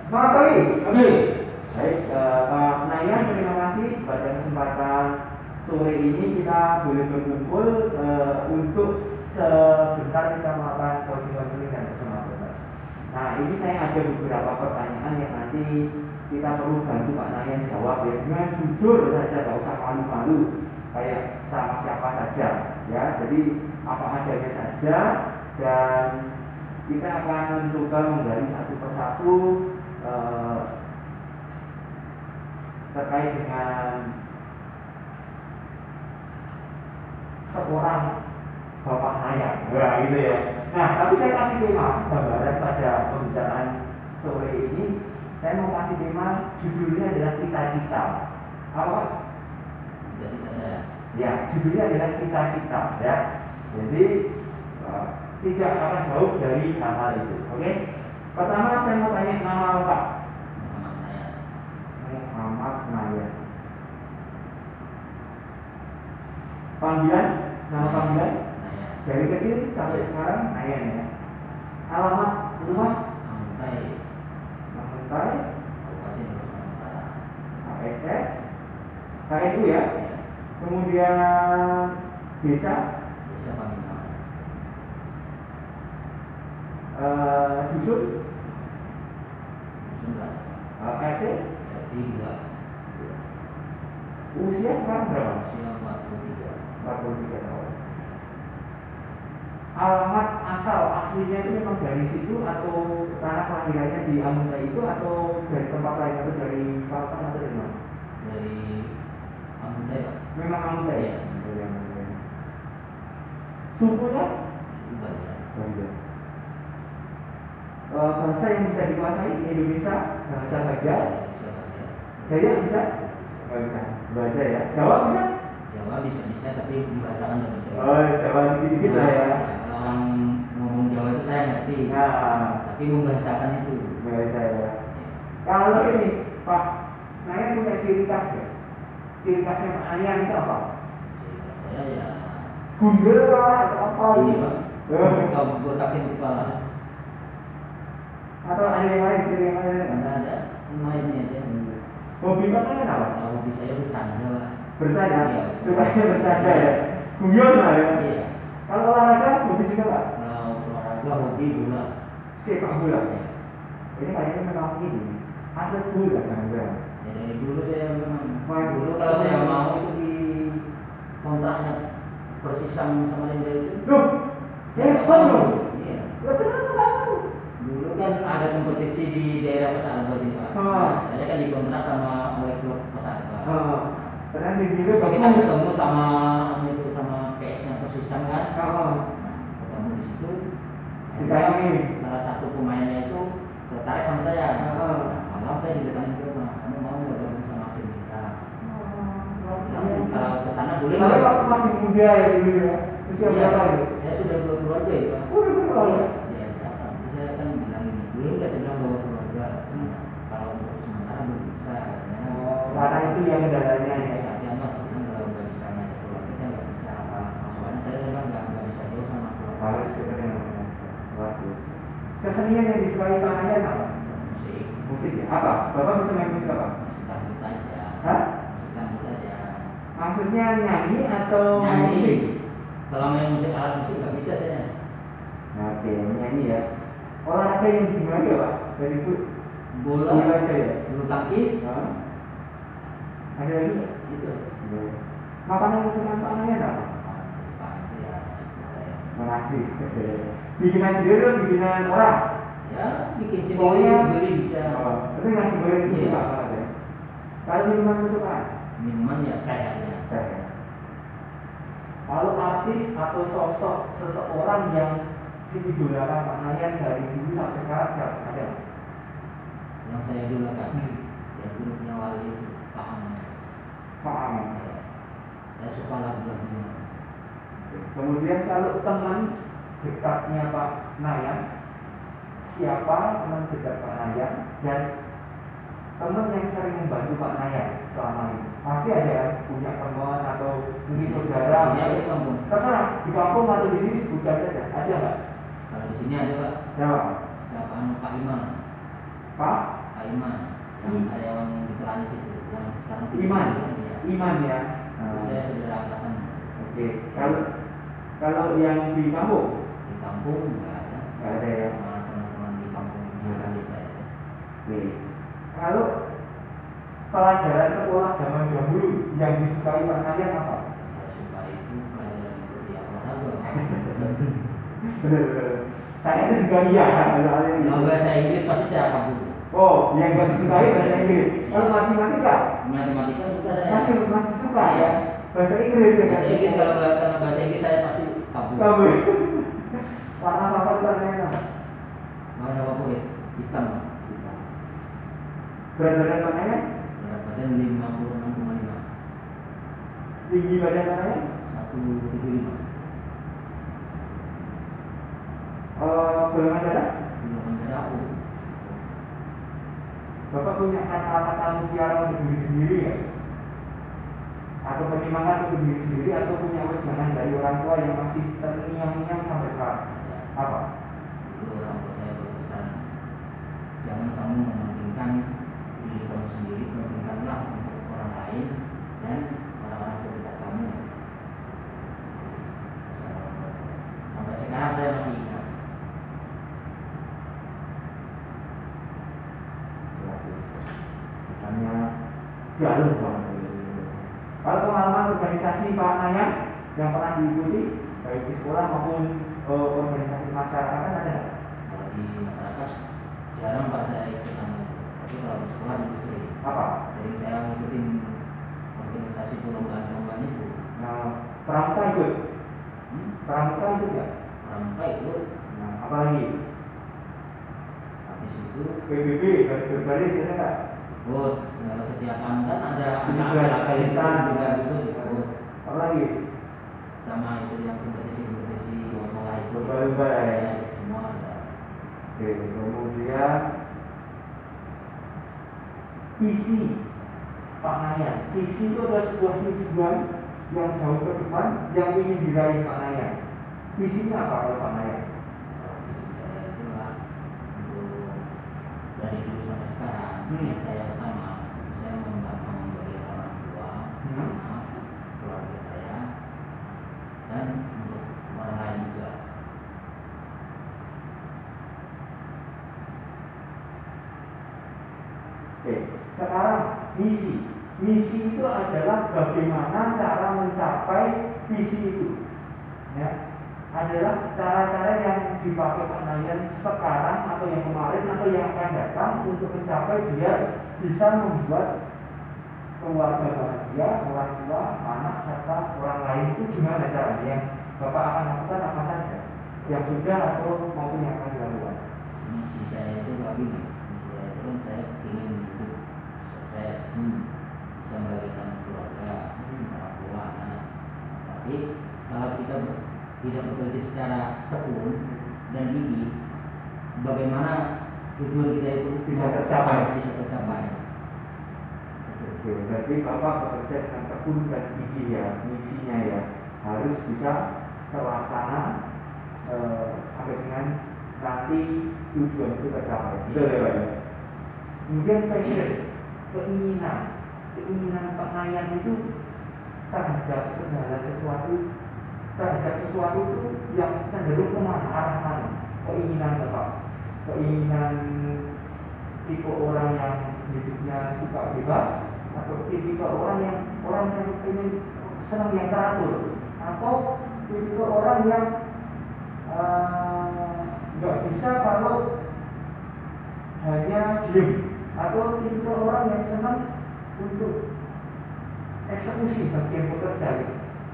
Semangat lagi. Oke. Baik, Pak Nayan, terima kasih pada kesempatan sore ini kita boleh berkumpul untuk sebentar kita melakukan coaching dan bersama Bapak. Nah, ini saya ada beberapa pertanyaan yang nanti kita perlu bantu Pak Nayan jawab ya, dengan jujur saja, tidak usah malu-malu kayak sama siapa saja ya. Jadi apa adanya saja, dan kita akan mencoba menggali satu persatu terkait dengan seorang Bapak Nayan. Wah, gitu ya. Nah, tapi saya kasih tema gambaran pada pembicaraan sore ini. Saya mau kasih tema, judulnya adalah cita-cita. Apa? Cita-cita saya. Ya, judulnya adalah cita-cita ya. Jadi tidak akan jauh dari hal itu. Oke? Pertama saya mau tanya nama Bapak. Muhammad Nayan. Muhammad Nayan. Panggilan? Nama panggilan? Nayan. Dari kecil sampai sekarang Nayan ya. Alamat rumah? Amuntai. Amuntai. Kabupaten Sumatera Utara. KSS. KSU ya. Ya. Kemudian desa? Desa Paminal. Dusun? Sunda. RT? RT 2. Usia sekarang berapa? Usia 43. 43 tahun. Alamat asal aslinya itu memang dari situ atau tanah kelahirannya di Amuntai itu, atau dari tempat lain, atau dari Palembang atau dari mana? Dari Amuntai, Pak. Memang Amuntai. Iya. Dari Amuntai. Sukunya? Banyak. Banyak. Bahasa yang bisa dikuasai Indonesia, bahasa Baja. Dayak bisa? Nggak bisa. Baca ya. Jawa bisa? Jawa bisa tapi membahasakan nggak bisa. Oh, Jawa dikit-dikit lah ya. Kalau orang ngomong Jawa itu saya ngerti. Nah, Tapi membahasakan itu. nggak bisa ya. Kalau ini Pak Nayan punya ciri khas ya? Ciri khasnya Pak Nayan itu apa? Cerita saya ya Gundul lah atau apa? ini, Pak. Kalau buat kaki kepala. Atau ada yang lain, ciri yang lain? Karena ada lainnya aja. Hobi Pak Nayan apa? Kalau hobi saya bercanda, Pak. Bercanda? Iya. Sukanya bercanda ya? Guyon lah ya? Iya. Kalau olahraga, hobi juga Pak? Kalau olahraga hobi bola. Sepak bola? Ya. Ini kayaknya memang ini atlet bola jangan-jangan. Ya dari dulu saya memang Main. dulu kalau saya mau itu di kontraknya Persisam sama Lenda itu. Loh, Saya hebat loh. Iya. Loh, kenapa kamu? Dulu kan ada kompetisi di daerah Pasar Rebo sini, Pak. Saya kan dikontrak sama oleh klub Pasar Rebo. Karena di video So, kita ketemu sama itu sama PS-nya Persisam kan. Ketemu di situ. Ditayangin. Salah satu pemainnya itu tertarik sama saya. Malam saya ditanya ke rumah, kamu mau nggak gabung sama tim kita? Kalau kesana boleh Tapi nggak? waktu masih muda ya dulu ya. Usia Iya, berapa itu? saya sudah berkeluarga itu. Udah berapa? Ya, saya kan bilang ini, belum nggak, saya bilang bawa keluarga. Kalau untuk sementara belum bisa. Karena itu yang kendalanya ya. Ya mas, kalau nggak bisa ngajak keluarga saya nggak bisa apa. Soalnya saya memang nggak bisa jauh sama keluarga. Harus sebenarnya bagus. Kesenian yang disukai Pak Nayan apa? Musik, Musik ya? Apa? Bapak bisa main musik apa? musik dangdut aja. Hah? Musik dangdut aja. Maksudnya nyanyi atau musik? Nyanyi. Kalau main musik alat musik nggak bisa saya. Oke, nyanyi ya. Olahraga yang gimana ya Pak? Dari itu Bola, aja ya? bulu tangkis, Hah? Ada lagi nggak? itu. Makanan kesukaan Pak Nayan apa? Pasti ya. Makasih. Bikinan sendiri atau bikinan orang? Ya, bikin sendiri, Pokoknya- beli bisa. Tapi nasi goreng itu Iya. suka banget ya. Kalau minuman kesukaan? Minuman ya kayaknya. Teh. Lalu artis atau sosok seseorang yang diidolakan Pak Nayan dari dulu sampai sekarang siapa? Ada nggak? Yang saya dulu kan, yang grupnya Wali itu paham. Pak Amin. Saya suka lagu-lagunya. Kemudian kalau teman dekatnya Pak Nayan, siapa teman dekat Pak Nayan dan teman yang sering membantu Pak Nayan selama ini? Pasti ada kan punya teman atau mungkin saudara. Saya di kampung. Terserah di kampung atau di sini sebut saja. Ada nggak? Kalau di sini ada Pak. Siapa? Siapa Pak Iman. Pak Iman yang karyawan di Peranis itu yang sekarang Iman. Ya. Iman ya. Saya saudara angkatan. Oke. Kalau yang di kampung? Di kampung nggak ada. Nggak ada ya. Sama teman-teman di kampung biasa saya. Oke. Kalau pelajaran sekolah zaman dahulu yang disukai Pak kalian apa? Saya suka itu pelajaran seperti olahraga. Benar-benar. Saya itu juga iya soalnya. Kalau bahasa Inggris pasti saya akan dulu. Oh, yang nggak disukai bahasa Inggris. Kalau matematika? Matematika suka saya. Masih suka Iya. ya. Bahasa Inggris ya. Bahasa Inggris kalau karena bahasa Inggris saya pasti kabur. Kabur. Warna apa warnanya? Warna apa kulit? Hitam. Berat badan warnanya? Berat badan 56,5. Tinggi badan warnanya? 175. Golongan darah? Golongan darah aku. Bapak punya kata-kata mutiara untuk diri sendiri ya? Atau penyemangat untuk diri sendiri atau punya wejangan dari orang tua yang masih terngiang-ngiang sampai sekarang? Apa? Dulu orang tua saya berpesan, jangan kamu mementingkan diri kamu sendiri, mementingkanlah untuk orang lain dan orang-orang terdekat kamu. Sampai sekarang saya masih ingat. Misalnya jalur banget. Kalau pengalaman organisasi Pak Nayang yang pernah diikuti baik di sekolah maupun organisasi masyarakat ada nggak? Kalau di masyarakat jarang Pak saya ikutan, tapi kalau di sekolah itu sering. Apa? Sering saya ngikutin organisasi perlombaan itu. Nah, pramuka ikut? Pramuka ikut nggak? Pramuka ikut. Nah, apa lagi? Habis itu PBB, garis berbaris ada nggak? ikut. Kalau setiap angkatan ada Afghanistan juga ikut. Apa lagi? Sama itu yang kompetisi sekolah itu. Lomba-lomba ya. Semua ada. Oke, kemudian visi Pak Nayang. Visi itu adalah sebuah tujuan yang jauh ke depan yang ingin diraih Pak Nayang. Visinya apa kalau Pak Nayang? Visi saya itu lah untuk dari dulu sampai sekarang. Yang saya pertama, saya memberi orang tua, anak, keluarga saya, dan untuk orang lain juga. Oke, sekarang misi. Misi itu adalah bagaimana cara mencapai visi itu. Ya, adalah cara-cara yang dipakai Pak Nayang sekarang atau yang kemarin atau yang akan datang untuk mencapai dia bisa membuat keluarga bahagia, orang tua, anak serta orang lain itu gimana caranya? Yang Bapak akan lakukan apa saja? Yang sudah atau maupun yang akan dilakukan? Misi saya itu begini. Misi saya itu kan saya ingin hidup sukses, bisa memberikan keluarga, orang tua, anak. Tapi kalau kita tidak bekerja secara tekun dan gigih, bagaimana tujuan kita itu Bisa tercapai. Bisa tercapai. Oke, berarti Bapak bekerja dengan tekun dan gigih ya, misinya ya harus bisa terlaksana sampai dengan nanti tujuan itu tercapai. Betul ya Pak? Kemudian passion, keinginan Pak Nayang itu terhadap segala sesuatu, terhadap sesuatu itu yang cenderung kemana, arah mana? Keinginan Bapak, keinginan tipe orang yang hidupnya suka bebas, atau tipe orang yang ingin senang yang teratur, atau tipe orang yang nggak bisa kalau hanya diem, atau tipe orang yang senang untuk eksekusi bagian bekerja.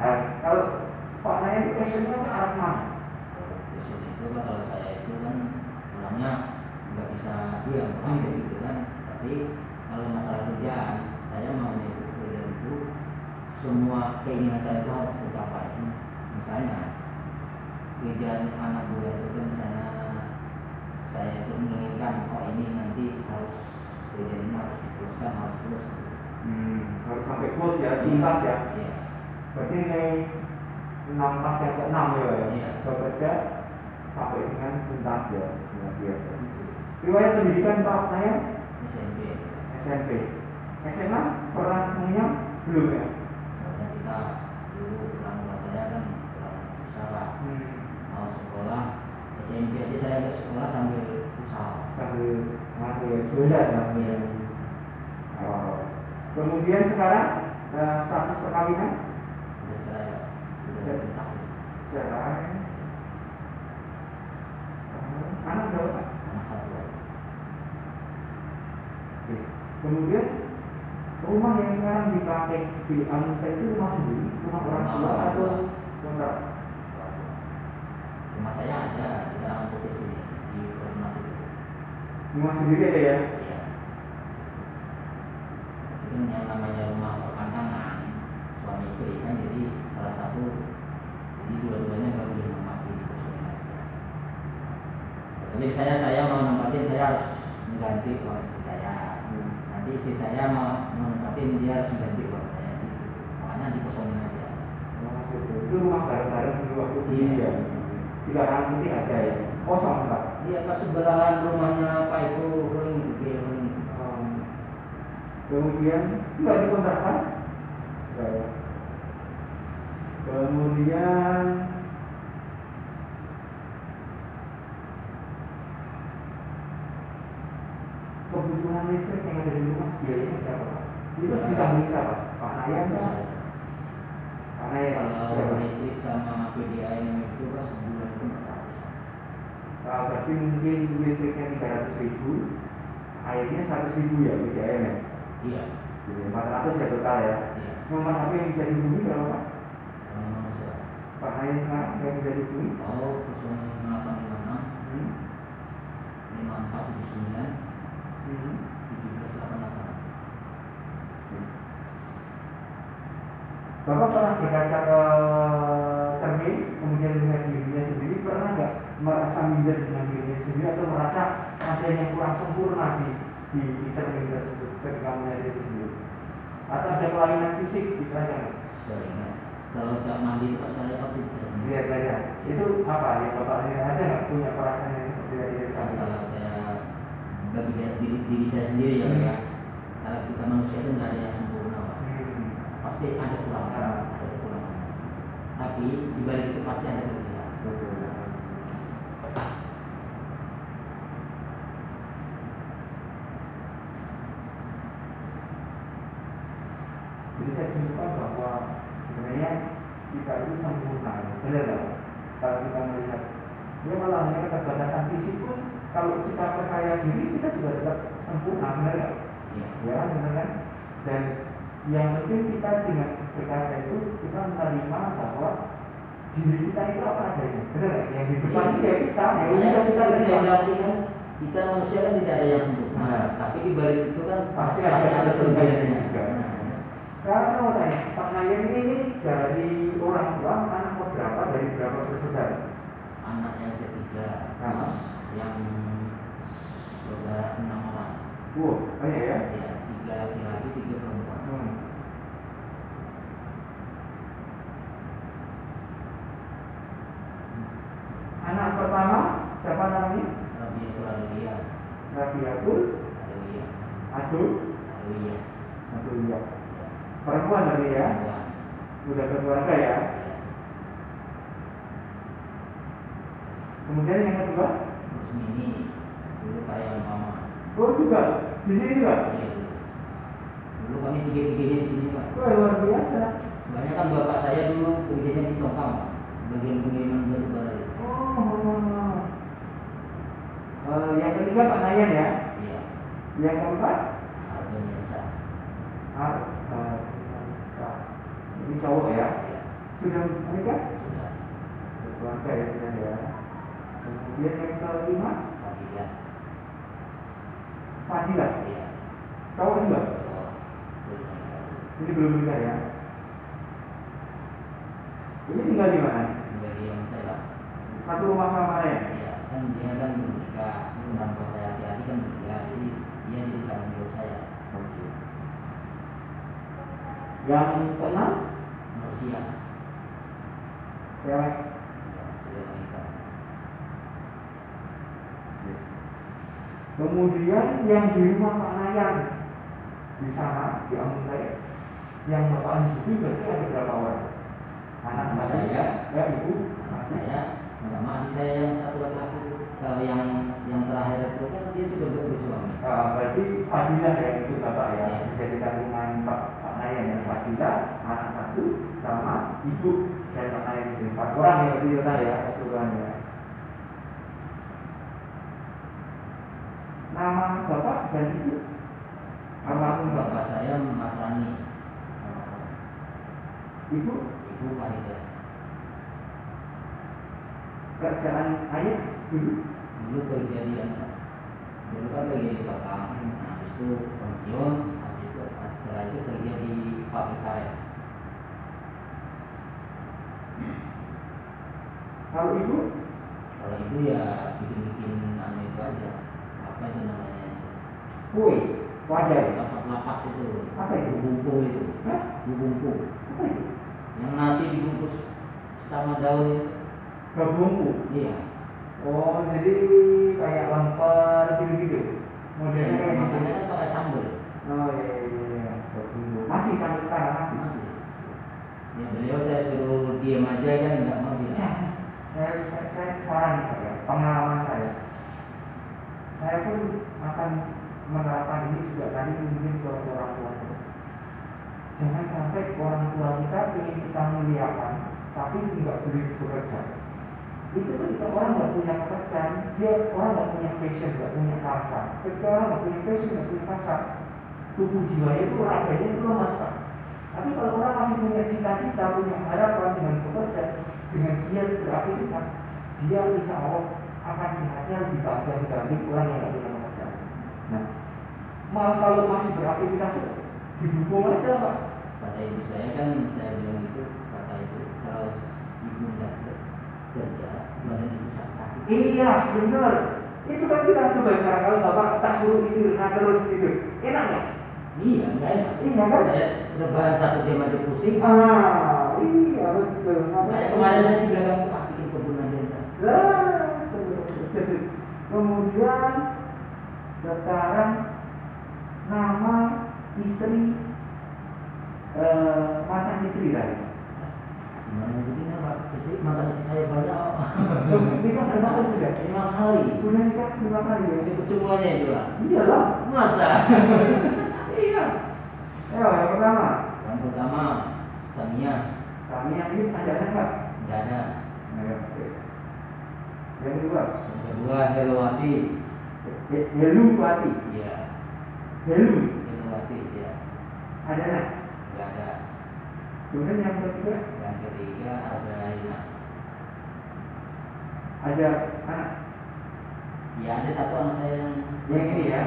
Nah, kalau Pak Nayang itu passionnya ke arah mana? Passion itu kan kalau saya itu kan orangnya nggak bisa diam, gitu kan. Tapi kalau masalah kerjaan, saya mau menyebut kerjaan itu semua keinginan saya itu harus tercapai. Misalnya kerjaan anak buah itu kan misalnya saya itu menginginkan ini nanti harus kerjaan ini harus diteruskan, harus terus. Harus sampai close ya, tuntas ya. Iya. Berarti ini 6 pas yang ke-6 ya, Iya. bekerja sampai dengan tuntas ya, luar biasa. Riwayat pendidikan Pak Nayan? SMP. SMP. SMA pernah mengenyam? Belum ya? Karena kita dulu orang tua saya kan kurang usaha, mau sekolah SMP aja saya ke sekolah sambil usaha. Sambil ngaku ya, jualan namanya. Kemudian sekarang status perkawinan? Udah cerai Pak. Udah 1 tahun. Cerai. Anak berapa Pak? Anak 1. Oke. Kemudian rumah yang sekarang dipakai di Amuntai itu rumah sendiri, rumah orang tua atau kontrak? Rumah saya ada di dalam Putih sini di rumah itu. Rumah sendiri ada ya? Iya. Itu yang namanya rumah perpanjangan suami istri kan, jadi salah satu, jadi dua-duanya kalau boleh menempati di posisi aja. Tapi saya mau nempatin, saya harus mengganti uang istri saya. Nanti istri saya mau nempatin, dia harus mengganti uang saya gitu. Makanya dikosongin aja. Oh, gitu. Itu rumah bareng-bareng dulu waktu Iya. ya. Tiga orang putih ada ya? Kosong Pak? Iya, pas sebelahan rumahnya Pak itu paling gede paling. Kemudian tidak dikontrakan? Enggak ya. Kemudian kebutuhan listrik yang ada di rumah biayanya berapa Pak? Itu Ya. ditanggung siapa? Pak Nayan Pak? Pak Nayan. Kalau listrik sama PDAM itu kan sebulan itu 400. Berarti mungkin listriknya 300.000, airnya 100.000 ya PDAM ya? Iya. Jadi 400 ya total ya. Iya. Nomor HP yang bisa dihubungi berapa Pak? Nomor saya. Pak Nayan sekarang yang bisa dihubungi? Oh, 0856 5479 1788. Bapak pernah berkaca ke cermin, kemudian melihat dirinya sendiri, pernah nggak merasa minder dengan dirinya sendiri atau merasa ada yang kurang sempurna di cermin tersebut ketika melihat diri sendiri? Atau ada kelainan fisik gitu aja? Sering. Kalau tak mandi pas saya pasti terjadi. Lihat aja. Itu apa yang Bapak lihat, ada nggak punya perasaan yang seperti itu? Kalau saya bagi diri saya sendiri ya Pak ya. Kalau kita manusia itu nggak ada yang sempurna Pak. Pasti ada kekurangan, ada kekurangan. Tapi di balik itu pasti ada kelebihan. Jadi saya simpulkan bahwa sebenarnya kita itu sempurna, benar nggak? Kalau kita melihat, ya malah hanya keterbatasan fisik pun, kalau kita percaya diri kita juga tetap sempurna, benar nggak? Ya, benar kan? Dan yang penting kita dengan berkaca itu kita menerima bahwa diri kita itu apa adanya, benar nggak? Yang di depan itu ya kita, yang Makanya kita saya terima. berarti kan kita manusia kan tidak ada yang sempurna. Nah. Tapi di balik itu kan Pasti ada kelebihannya juga. Nah. Sekarang saya mau tanya, Pak Nayan ini dari orang tua, anak berapa, dari berapa bersaudara? Anak yang ketiga, Nah. yang saudara 6 orang. Wow, banyak ya? Ya, 3 laki-laki, 3 perempuan. Anak pertama, siapa namanya? Rabiatul Alawiyah. Rabiatul Alawiyah. Adul Alawiyah. ya. Perempuan tadi ya? Perempuan. Udah berkeluarga ya? Ya. Kemudian yang kedua? Rusmini. Dulu karyawan mama. Oh juga, di sini juga? Iya, dulu. Dulu kami tiga-tiganya di sini Pak. Wah, luar biasa. Sebenarnya kan bapak saya dulu kerjanya di Tongkang, bagian pengiriman batu bara itu. Yang ketiga Pak Nayan ya? Iya. Yang keempat? Arbanisa. Ini cowok ya? Iya. Sudah menikah? Sudah. Berkeluarga ya sudah ya. Kemudian yang kelima? Fadilah. Fadilah. Iya. Cowok juga? Oh, betul. Ini belum menikah ya? Ini tinggal di mana? Tinggal di yang saya. Satu rumah sama ya? Iya, kan dia kan ketika orang tua saya hati-hati kan dia, jadi dia jadi tanggung jawab saya. Oke. Yang keenam? Rusia. Cewek. Ya, sudah menikah. Kemudian yang di rumah Pak Nayan di sana di Amun saya, yang Bapak Anjubi berarti ada berapa orang? Anak saya, ya ibu, anak saya, sama adik saya yang satu laki-laki itu. Kalau yang terakhir itu kan dia sudah bersuami. Berarti Fadilah ya itu Bapak ya, Ya. jadi kandungan Pak Nayan dan Fadilah, anak satu sama ibu dan Pak Nayan itu 4 orang ya berarti ya keseluruhan ya. Nama Bapak dan Ibu? Almarhum Bapak saya Mas Rani. Ibu? Ibu Farida. Kerjaan ayah dulu? Dulu kerja di dulu kan kerja di Batam. Nah, habis itu pensiun, setelah itu kerja di pabrik karet. Kalau ibu? Kalau itu ya bikin-bikin anu itu aja. Apa itu namanya? Kue, wadah. Lapak-lapak itu. Apa itu? Bubungku itu. Hah? Bubungku. Apa itu? Yang nasi dibungkus sama daun itu. Gabungku. Iya. Oh, jadi kayak lemper gitu-gitu. Modelnya kayak gitu. Makannya kan pakai sambal. Oh iya. Gabungku. Masih sampai sekarang masih. Masih. Ya beliau saya suruh diam aja kan nggak mau dia. Saya saran ya, pengalaman saya. Saya pun akan menerapkan ini juga tadi mungkin ke orang tua. Jangan sampai orang tua kita ingin kita muliakan, tapi tidak boleh bekerja. Itu ketika orang nggak punya pekerjaan, dia orang nggak punya passion, nggak punya rasa. Ketika orang nggak punya passion, nggak punya rasa, tubuh jiwanya itu raganya itu lemas Pak. Tapi kalau orang masih punya cita-cita, punya harapan dengan bekerja, dengan giat beraktivitas, dia insya Allah akan sehatnya lebih baik dibanding orang yang nggak punya pekerjaan. Nah, malah kalau masih beraktivitas didukung aja Pak. Kata ibu saya kan saya bilang gitu, kata itu kalau ibu nggak kerja badan ibu sakit. Iya benar. Itu kan kita coba sekarang kalau Bapak tak suruh istirahat terus gitu, enak nggak? Iya nggak enak. Iya kan? Saya rebahan 1 jam aja pusing. Iya betul. Makanya kemarin saya di belakang tuh bikin kebun aja ntar. Kemudian sekarang nama istri mantan istri tadi. Gimana begini Pak? Mantan istri saya banyak. Nikah berapa kali sudah? 5 kali. Udah nikah 5 kali ya? Sebut semuanya itu lah. Iyalah. Masa? Iya. Yang pertama. Yang pertama Samia. Samia ini ada anak Pak? Nggak ada. Yang kedua. Yang kedua Helwati. Heluwati. Iya. Helwati ya. ada anak? Nggak ada. Kemudian yang ketiga. Yang ketiga ada Ina. Ada anak? Ya ada satu anak saya yang ini ya.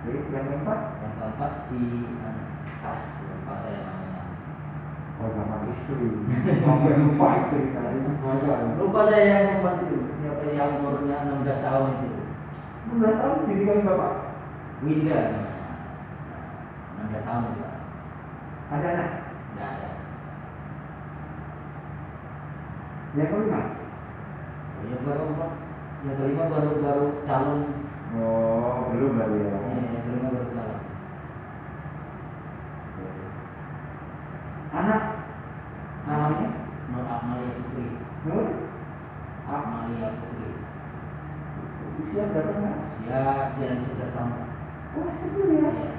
Jadi yang keempat? Yang keempat si lupa saya namanya. Oh nama istri. Sampai lupa istri tadi. Lupa saya yang keempat itu. Siapa yang umurnya 16 tahun itu? 16 tahun didikan Bapak? Winda namanya. 16 tahun itu. Ada anak? Nggak ada. Yang kelima? Yang kelima baru calon. Oh belum kali ya. Yang kelima baru calon. Anak namanya? Nur Akmalia Putri. Nur? Akmalia Putri. Usia berapa kan? Usia jalan 11 tahun. Oh masih kecil ya? Iya.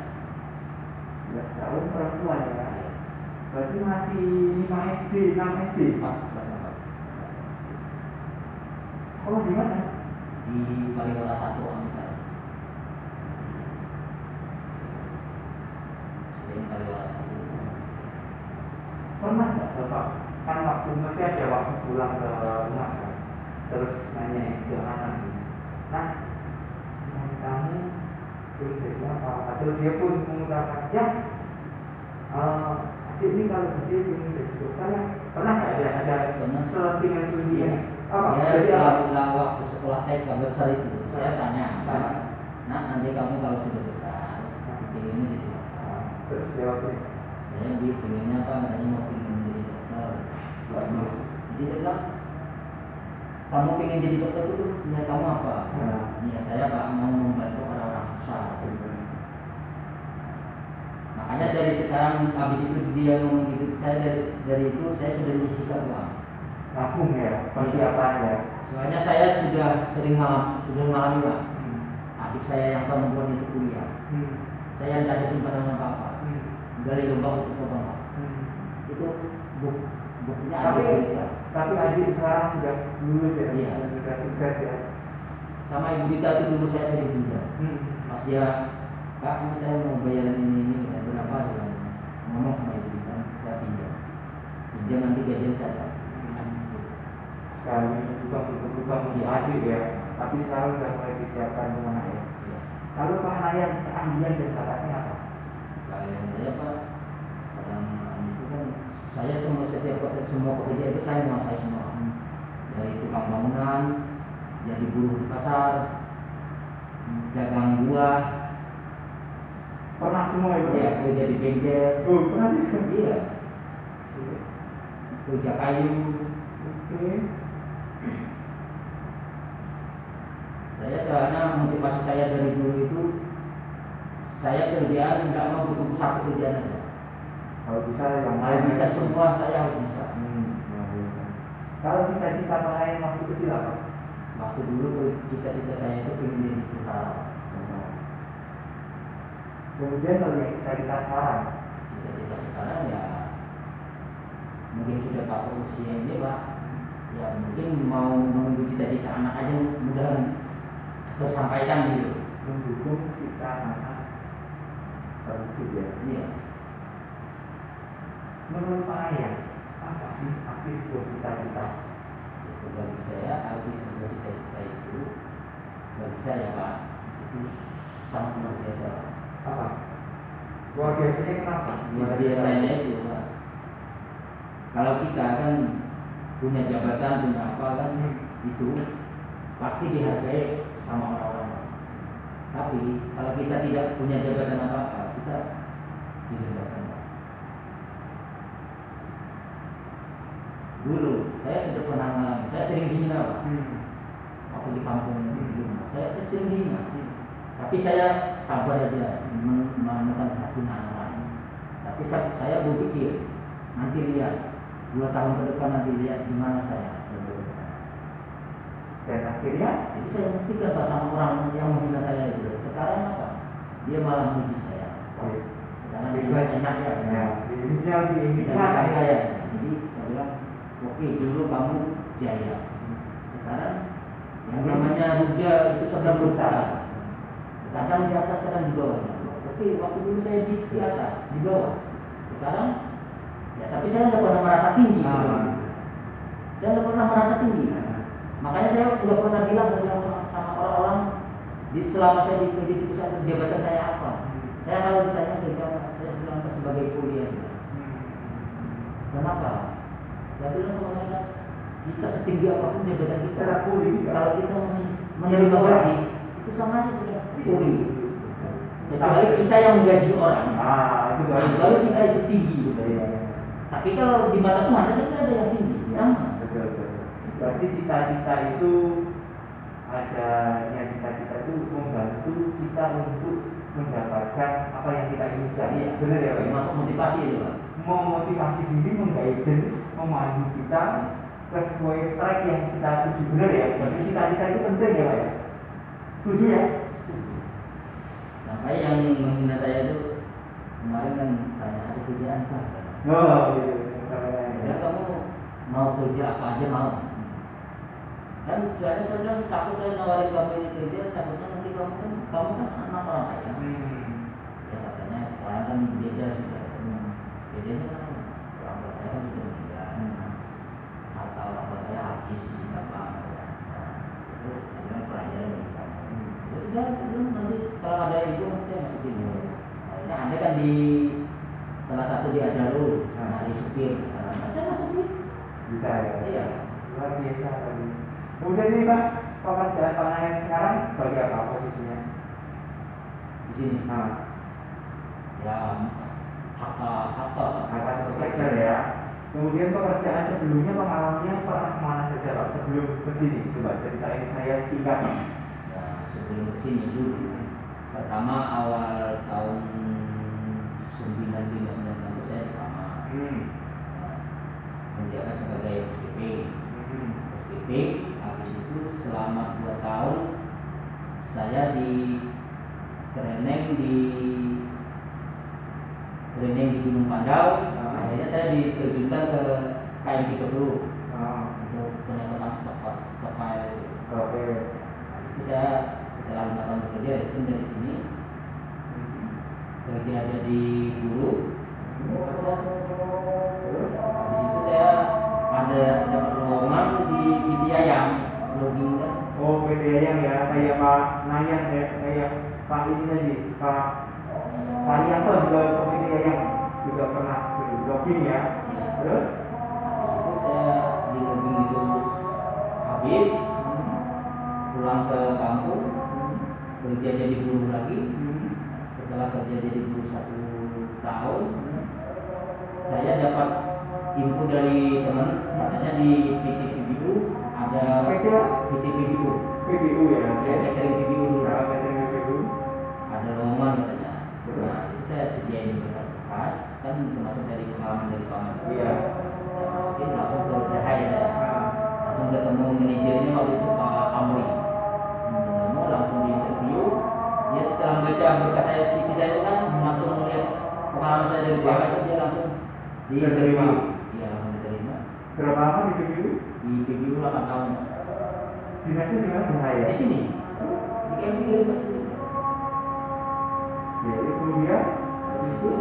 11 tahun perempuan ya? Berarti masih 5 SD, 6 SD? 4 kelas 4. Sekolah di mana? Di Balingora 1 Amerika. Selain Balingora 1. Pernah nggak Bapak? Kan waktu mesti ada waktu pulang ke rumah kan? Terus nanya ke anak nah, kamu pilih dari apa? Terus dia pun mengutarakan ya adik ini kalau gede ingin jadi dokter ya? Pernah nggak ada selentingan apa? Ya, Jadi apa? waktu sekolah TK besar itu saya tanya nah nanti kamu kalau sudah besar pengennya jadi apa? Terus jawabnya Saya pengennya apa? Katanya mau pengen jadi dokter. Jadi saya bilang kamu pengen jadi dokter itu niat kamu apa? Niat saya saya Pak mau membantu orang-orang susah. Makanya dari sekarang habis itu dia ngomong gitu, saya dari itu saya sudah menyisihkan uang. Nabung ya, persiapan ya. Soalnya saya sudah mengalami Pak. Adik saya yang perempuan itu kuliah. Saya tidak ada simpanan apa-apa. Gali lubang untuk Bapak. Itu buktinya Tapi ada. tapi adik sekarang sudah lulus ya, Iya. sudah sukses ya. Sama Ibu Dita itu dulu saya sering pinjam. Pas dia, Kak ini saya mau bayaran ini berapa ya? Ngomong sama Ibu Dita, saya pinjam nanti gajian saya. Kami berubah menjadi adik ya, tapi sekarang sudah mulai disiapkan kemana ya. Ya. Lalu keahlian dan bakatnya apa? Kalian saya Pak, kadang itu kan saya semua pekerja itu saya menguasai semua. Dari tukang bangunan, jadi buruh di pasar, dagang buah, Pernah semua itu? ya kerja di bengkel, Pernah juga. iya, kerja kayu. Oke. Saya soalnya motivasi saya dari dulu itu, saya kerjaan nggak mau butuh satu kerjaan aja. Kalau bisa yang Kalau bisa semua saya harus bisa. Kalau cita-cita lain waktu kecil apa? Waktu dulu cita-cita saya itu pengen jadi tentara. Kemudian kalau yang cita-cita sekarang, Cita-cita sekarang ya mungkin sudah tak usia ini Pak. Ya mungkin mau menunggu cita-cita anak aja mudah tersampaikan gitu. mendukung cita anak terwujud ya. Iya. Menurut Pak Ayah, apa sih arti sebuah cita-cita? Itu bagi saya arti sebuah cita-cita itu bagi saya Pak itu sangat luar biasa Pak. Apa? Luar biasanya kenapa? Luar biasanya itu Pak. Kalau kita kan punya jabatan, punya apa kan itu pasti dihargai sama orang-orang. Tapi kalau kita tidak punya jabatan apa-apa, kita dihargai. Dulu saya sudah pernah mengalami, saya sering dihina Pak. Waktu di kampung di rumah, saya sering dihina. Tapi saya sabar aja menemukan hati anak lain. Tapi saya berpikir nanti lihat 2 tahun ke depan nanti lihat di mana saya. Dan akhirnya, Jadi saya buktikan Pak sama orang yang menghina saya itu. Sekarang apa? Dia malah memuji saya. Sekarang dia enak ya. hidupnya lebih Tidak ikhlas bisa ya. saya. Jadi saya bilang, oke dulu kamu jaya. Sekarang yang namanya rubda itu sedang berputar. Kadang di atas, kadang di bawah. Oke, waktu dulu saya di atas, di bawah. Sekarang, ya tapi saya tidak pernah merasa tinggi. Saya tidak pernah merasa tinggi. Makanya saya tidak pernah bilang sama orang-orang selama saya di pusat jabatan saya apa. Saya kalau ditanya kerja, saya bilang sebagai kuliah. Kenapa? Saya bilang sama mereka, kita setinggi apapun jabatan kita, kalau kita masih menerima gaji, itu sama aja sudah kuli. Kecuali kita yang menggaji orang, baru kita itu tinggi. Tapi kalau di mata Tuhan kita ada yang tinggi, sama. Berarti cita-cita itu adanya cita-cita itu membantu kita untuk mendapatkan apa yang kita inginkan. Iya, benar ya Pak? Masuk motivasi itu Pak. Memotivasi diri, mengguidance, memandu kita ke sesuai track yang kita tuju, benar ya? Berarti cita-cita itu penting ya Pak ya? Setuju ya? Sampai yang menghina saya itu kemarin kan tanya ada kerjaan Pak. Oh iya. Ya kamu mau kerja apa aja mau. Kan saya bilang takut saya nawarin kamu ini kerja, takutnya nanti kamu kan anak orang kaya. Ya katanya sekarang kan beda sudah. Bedanya kan orang tua saya kan sudah meninggal. Harta orang tua saya habis di Singapura. Itu saya bilang pelajaran bagi kamu. Ya sudah, nanti kalau ada itu nanti saya masukin. Nah, ada kan di salah satu di Adarul, di supir. Saya masukin. Bisa ya? Iya. Luar biasa tadi. Kemudian ini Pak, pekerjaan Pak Ayah sekarang sebagai apa posisinya? Di sini. Ya, Kata supervisor ya. Kemudian pekerjaan sebelumnya pengalamannya pernah kemana saja Pak sebelum ke sini? Coba ceritain saya singkat. Ya, sebelum kesini dulu. Pertama awal tahun 1999 saya di Pama. Menjabat sebagai SPP. SPP, habis itu selama 2 tahun saya di training di Gunung Pandau. Akhirnya saya diterjunkan ke KM30 untuk penyemprotan stok file. Oke. Itu saya setelah 5 tahun bekerja resign dari sini, kerja jadi guru. Terus habis itu saya ada dapat lowongan di Pidijaya logging kan. Oh, Pidijaya ya, kayak Pak Nayan ya, kayak Pak ini tadi, Pak Arianto juga ke Pidijaya juga pernah logging ya. Terus Habis itu saya di logging itu habis, pulang ke kampung, kerja jadi guru lagi. Setelah kerja jadi guru 1 tahun, saya dapat info dari teman, katanya di PT PBU ada PT PBU ya, catering PBU dulu, PBU ada lowongan katanya. Nah itu saya sediain berkas, kan termasuk dari pengalaman dari paman. Iya. Saya masukin langsung ke Cahaya, langsung ketemu manajernya waktu itu Pak Amri. Ketemu langsung di interview. Dia setelah baca berkas saya, CV saya itu kan langsung melihat pengalaman saya dari paman itu, dia langsung di interview. Iya, langsung diterima. Berapa lama di PBU? Di PBU 8 tahun. Dinasnya di mana Cahaya? Di sini. Di KMP dari Mas. Jadi kemudian Habis itu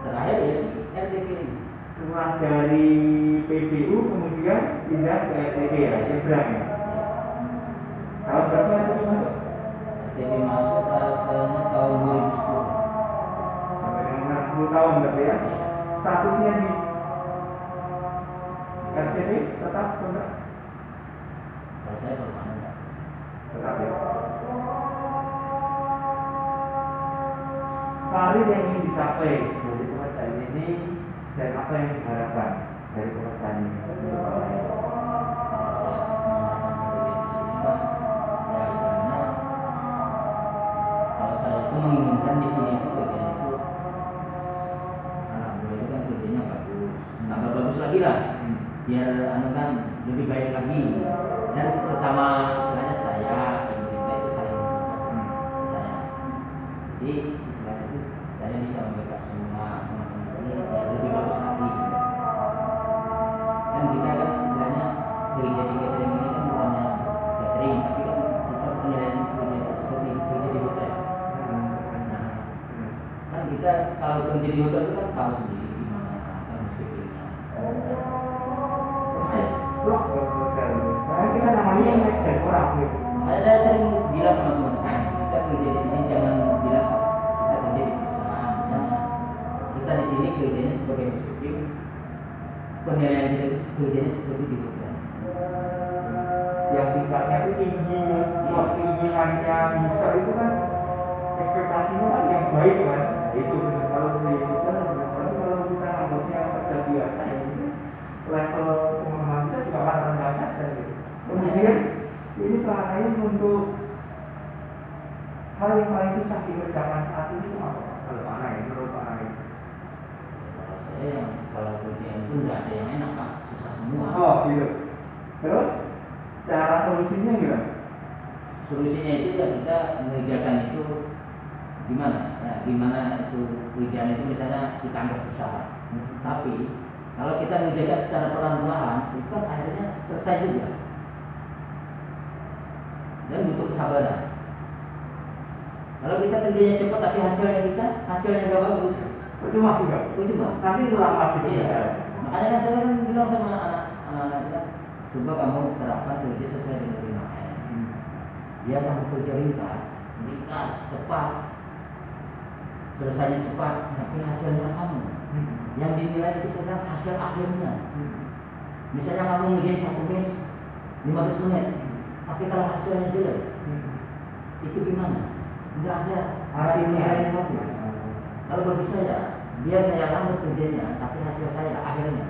terakhir ya di RTP ini. setelah dari PBU kemudian pindah ke RTP ya, Seberang ya. Tahun berapa itu masuk? RTP masuk rasanya tahun 2010. Sampai dengan 10 tahun berarti ya. Statusnya di RTP tetap kontrak? Kalau saya permanen enggak. Tetap ya. Karir yang ingin dicapai dari pekerjaan ini dan apa yang diharapkan dari pekerjaan ini untuk orang lain? Kalau saya itu menginginkan di sini itu bagian itu anak buah itu kan kerjanya bagus, tambah bagus lagi lah, biar kan lebih baik lagi, dan sesama istilahnya saya ibu kita itu saling mensupport saya. Jadi istilahnya itu saya bisa membackup semua teman-teman ini biar lebih bagus lagi. Kan kita kan istilahnya dari jadi catering ini kan bukannya catering, tapi kan kita penilaian kerja itu seperti kerja di hotel. Nah, kan kita kalau kerja di hotel itu kan tahu sendiri gimana atmosfernya. Proses hotel. Karena kita namanya yang master orang gitu. Makanya saya sering bilang sama teman-teman, kita kerja di sini jangan bilang kita kerja di perusahaan. Jangan. Kita di sini kerjanya sebagai housekeeping, penilaian kita itu kerjanya seperti di hotel. Yang tingkatnya itu tinggi, keinginannya bisa itu kan ekspektasinya kan yang baik kan. Itu benar. Kalau di hotel kalau kita anggapnya kerja biasa ini level pemahaman kita juga akan rendah saja gitu. Kemudian ini terakhir untuk hal yang paling susah dikerjakan saat ini itu apa? Kalau Pak Nay, menurut Pak Nay? Kalau saya kalau kerjaan itu nggak ada yang enak Pak, susah semua. Oh gitu. Terus cara solusinya gimana? Solusinya itu ya kita mengerjakan itu gimana? Ya, gimana itu kerjaan itu misalnya kita anggap usaha. Tapi kalau kita mengerjakan secara perlahan-lahan, itu kan akhirnya selesai juga. Dan butuh kesabaran. Kalau kita kerjanya cepat tapi hasilnya nggak bagus, Percuma juga. cuma. Nanti ulang lagi. Iya. Makanya kan saya kan bilang sama anak-anak kita, coba kamu terapkan kerja sesuai dengan 5M. Biar kamu kerja ringkas, cepat, selesainya cepat, tapi hasilnya kamu. Yang dinilai itu sekarang hasil akhirnya. Misalnya kamu ngerjain 1 mes 15 menit, tapi kalau hasilnya jelek, itu gimana? Enggak ada Artinya yang bagus. Kalau bagi saya, dia saya lambat kerjanya, tapi hasil saya akhirnya.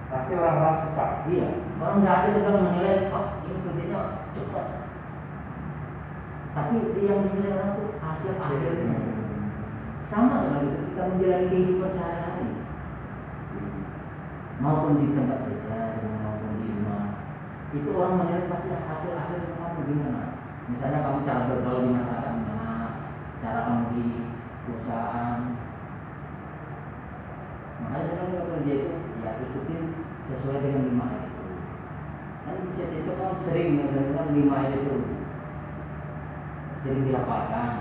pasti orang-orang suka. Iya, orang nggak ada sedang menilai, oh ini kerjanya cepat. Tapi yang dinilai orang itu hasil akhirnya. Sama seperti kita menjalani kehidupan sehari-hari, maupun di tempat kerja maupun di rumah, itu orang menilai pasti hasil akhirnya kamu gimana. Misalnya kamu cara bergaul di masyarakat gimana, cara kamu di perusahaan. Makanya sekarang kalau kerja itu ya ikutin sesuai dengan 5 itu. Kan bisa itu kan sering menggunakan 5 itu, sering dihafalkan.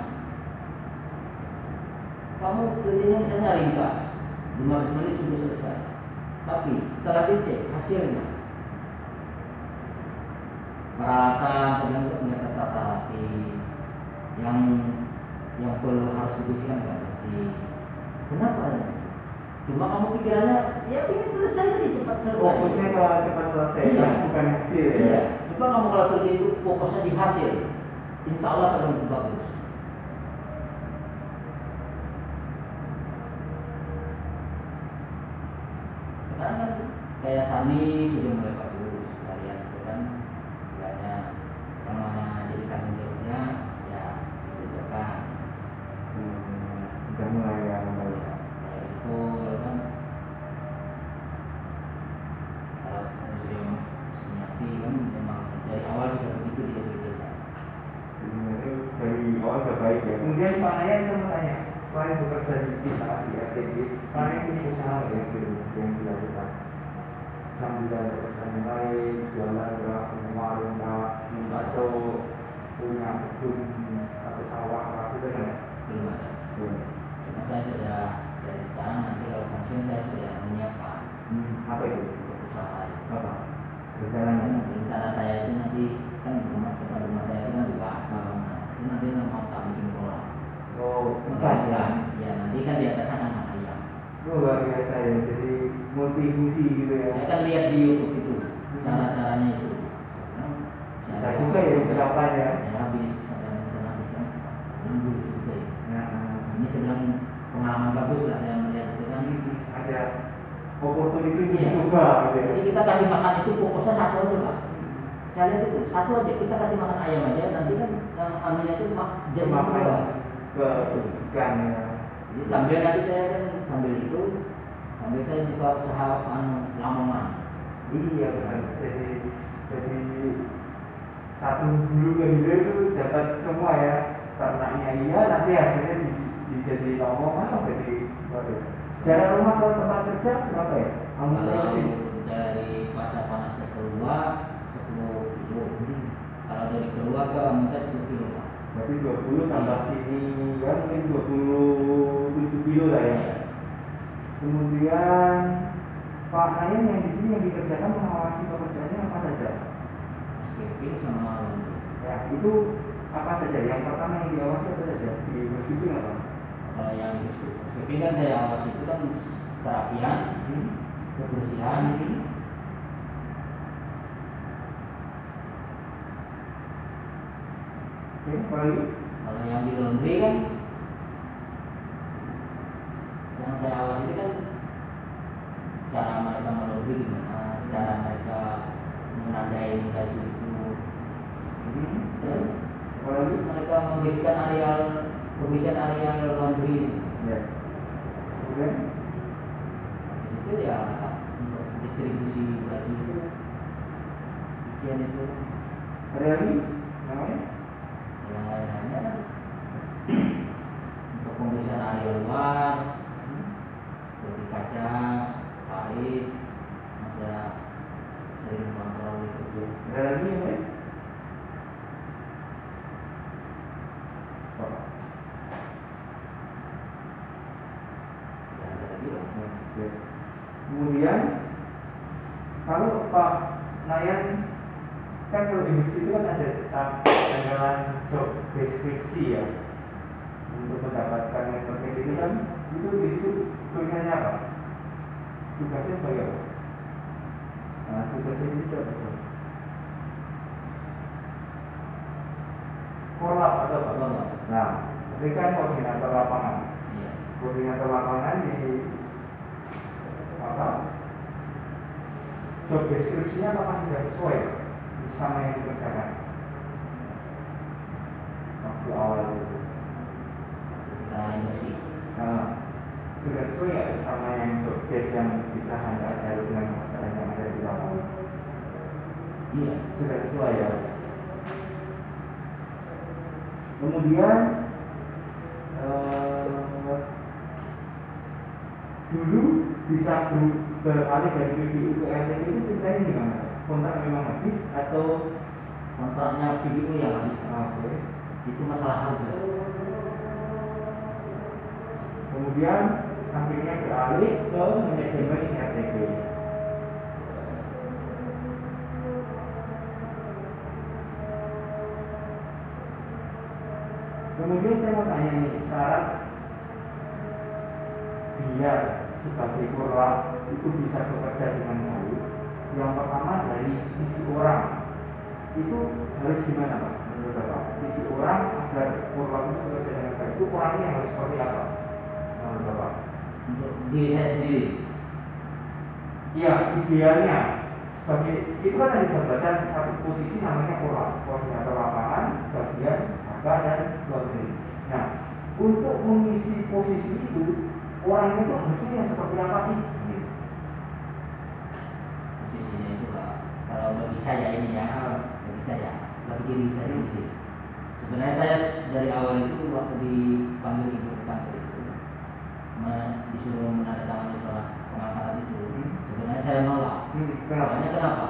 Kamu kerjanya misalnya ringkas, 15 menit sudah selesai. Tapi setelah dicek hasilnya, peralatan sedang tidak tertata rapi, yang perlu harus dibersihkan nggak bersih. Kenapa? Cuma kamu pikirannya ya ingin selesai jadi cepat selesai. Fokusnya ke cepat selesai, Iya. kan? Bukan hasil ya. Iya. Coba kamu kalau kerja itu fokusnya di hasil, insya Allah sedang bagus. Sekarang kan kayak Sani sudah mulai bagus, kalian itu kan istilahnya yang mana jadi tanggung jawabnya ya dikerjakan. Udah mulai ya membaik. Kayak itu kan kalau museum Sumiati kan memang dari awal sudah begitu dia bekerja. Sebenarnya dari awal sudah baik ya. Kemudian Pak Naya saya mau tanya, selain bekerja di kita di RTG, Pak Naya punya usaha nggak yang dilakukan? Sambilan perusahaan yang lain, jualan beras, warung atau punya kebun atau sawah apa itu kan? Belum ada. Cuma saya sudah dari sekarang nanti kalau pensiun saya sudah menyiapkan Apa itu? untuk usaha. Apa? Rencana rencana saya itu nanti kan tempat rumah saya itu kan luas. Itu nanti mau tak bikin kolam. Oh, bukan ya? Ya nanti kan di atasnya anak ayam. Oh, luar biasa ya. Jadi multifungsi gitu ya. Saya kan lihat di YouTube itu cara-caranya itu. Bisa juga ya berapa ya? Saya habis kan minggu itu juga ya. Nah, Ini sedang pengalaman bagus lah saya melihat itu kan. ada opportunity Iya. juga gitu ya. Jadi kita kasih makan itu fokusnya satu aja Pak. Saya lihat itu satu aja, kita kasih makan ayam aja, nanti kan yang ambilnya itu jadi Makan dua. ke ikan ya. Jadi sambil nanti saya kan sambil saya buka usaha lamongan. Iya benar. Jadi satu bulu ke hilir itu dapat semua ya. Ternaknya iya, nanti hasilnya jadi lamongan atau jadi apa ya? Jarak rumah ke tempat kerja berapa ya? Kamu Kalau sih? dari pasar panas ke keluar 10 kilo. Kalau dari keluar ke Amuntes 10 kilo Pak. Berarti 20 tambah sini ya mungkin 27 kilo lah ya. Kemudian Pak Nayan yang di sini yang dikerjakan mengawasi pekerjaannya apa saja? Skipping sama laundry. Ya itu apa saja? Yang pertama yang diawasi apa saja? Di housekeeping apa? Kalau yang skipping kan saya awasi itu kan kerapian, kebersihan, Oke, apa lagi? Kalau yang di laundry kan yang saya awasi itu kan cara mereka melaundry gimana, cara mereka menandai baju itu, dan Apa lagi? mereka membersihkan area laundry. Ya. Kemudian Itu ya untuk distribusi baju itu, cucian itu, ada lagi namanya? yang lain-lainnya kan untuk pembersihan area luar, seperti kaca, parit, saya sering kontrol itu. Ada lagi yang lain? Apa? Ya, ada lagi lah. Oke. Kemudian kalau Pak Nayan kan kalau di misi itu kan ada tanggalan job deskripsi ya untuk mendapatkan yang terkait itu kan itu di situ tulisannya apa? Tugasnya sebagai apa? Nah, tugasnya itu apa? Korlap atau apa? Korlap. Nah, ini kan koordinator lapangan. Iya. Koordinator lapangan di apa? Job deskripsinya apakah sudah sesuai sama yang dikerjakan? waktu awal itu. kita bersih. Nah, sudah sesuai ya sama yang showcase yang diserahkan ke Ajaru dengan masalah yang ada di lapangan? Iya. Sudah sesuai ya. Kemudian dulu bisa beralih dari PDU ke RTP itu ceritanya gimana? Kontrak memang habis atau Kontraknya PDU yang habis. Oke. Itu masalah harga. Kemudian akhirnya beralih ke manajemen RTP. Kemudian saya mau tanya nih, syarat biar sebagai korlap itu bisa bekerja dengan baik. Yang pertama dari sisi orang itu harus gimana Pak? Menurut Bapak, sisi orang agar korlap itu bekerja dengan baik itu orangnya harus seperti apa? Menurut Bapak? Untuk diri saya sendiri. Iya, idealnya sebagai itu kan ada jabatan satu posisi namanya koordinator lapangan, bagian harga dan laundry. Nah, untuk mengisi posisi itu orang itu harusnya yang seperti apa sih? Posisinya itu Pak, kalau bagi saya ini ya, bagi saya, bagi diri saya sendiri. Sebenarnya saya dari awal itu waktu dipanggil ibu ke kantor itu, disuruh menandatangani surat pengangkatan itu, sebenarnya saya nolak. Karena kenapa?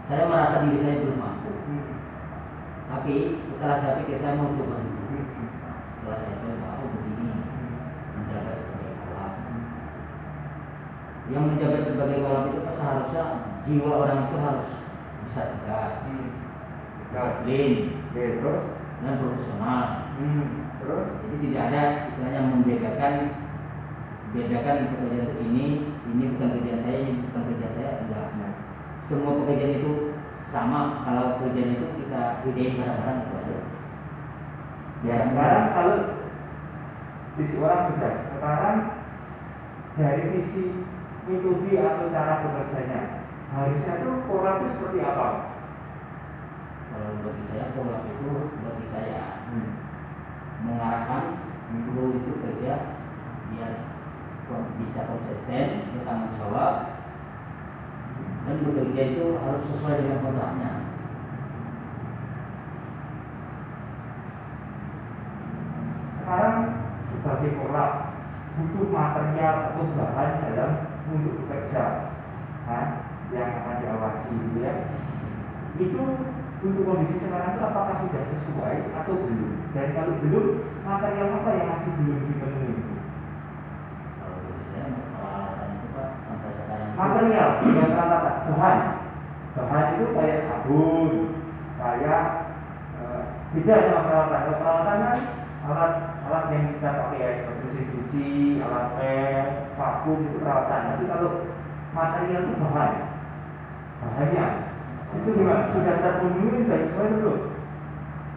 Saya merasa diri saya belum mampu. Tapi setelah saya pikir saya mau coba dulu. Setelah saya coba, aku begini menjabat sebagai kolam. Yang menjabat sebagai kolam itu seharusnya jiwa orang itu harus bisa tegas, disiplin, Terus, dan profesional. terus, Jadi tidak ada istilahnya membedakan pekerjaan ini bukan kerjaan saya, ini bukan kerjaan saya, enggak. Semua pekerjaan itu sama, kalau pekerjaan itu kita bedain barang-barang itu aja. ya sekarang kalau sisi orang sudah, sekarang dari sisi metode atau cara bekerjanya harusnya tuh korlap itu seperti apa? Kalau bagi saya kolab itu bagi saya mengarahkan guru itu kerja biar bisa konsisten, bertanggung jawab, dan bekerja itu harus sesuai dengan kontraknya. Sekarang sebagai korlap butuh material atau bahan dalam untuk bekerja, yang akan diawasi, gitu ya. Itu untuk kondisi sekarang itu apakah sudah sesuai atau belum? Dan kalau belum, material apa yang masih belum dipenuhi? Kalau bagi saya peralatan itu Pak sampai sekarang itu Material yang kata bahan itu kayak sabun, kayak beda sama peralatan. Kalau peralatan kan alat yang kita pakai ya seperti mesin cuci, alat pet, vakum itu peralatan. Tapi kalau material itu bahannya itu gimana? Sudah terpenuhi dan sesuai belum?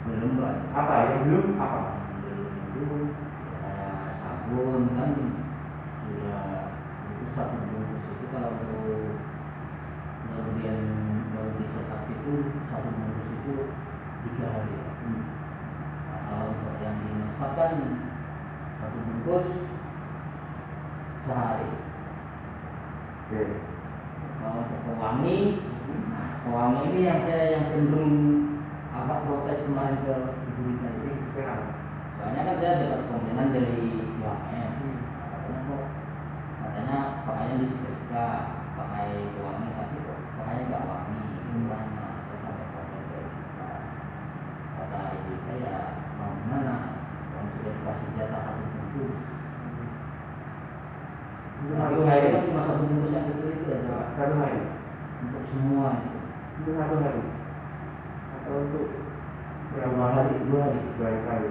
belum Pak. Apa yang belum? Apa? Belum itu kayak sabun kan sudah itu satu bungkus itu kalau kemudian baru disetak itu satu bungkus itu 3 hari. Nah, kalau untuk yang di Nospat kan satu bungkus sehari. Oke. Kalau untuk pewangi, nah pewangi ini yang cenderung agak protes kemarin ke Ibu Rita itu. Soalnya kan saya dapat komenan dari UMS, katanya pakaian disetrika, pakai pewangi tapi kok pakaian nggak wangi, gimana? Saya sampai komen ke Rita. Kata Ibu Rita ya mau gimana? Kalau sudah dikasih jatah satu bungkus. Satu hari kan cuma satu bungkus yang kecil itu aja. Satu hari Untuk semua itu. itu satu hari atau untuk berapa 2 hari. 2 hari.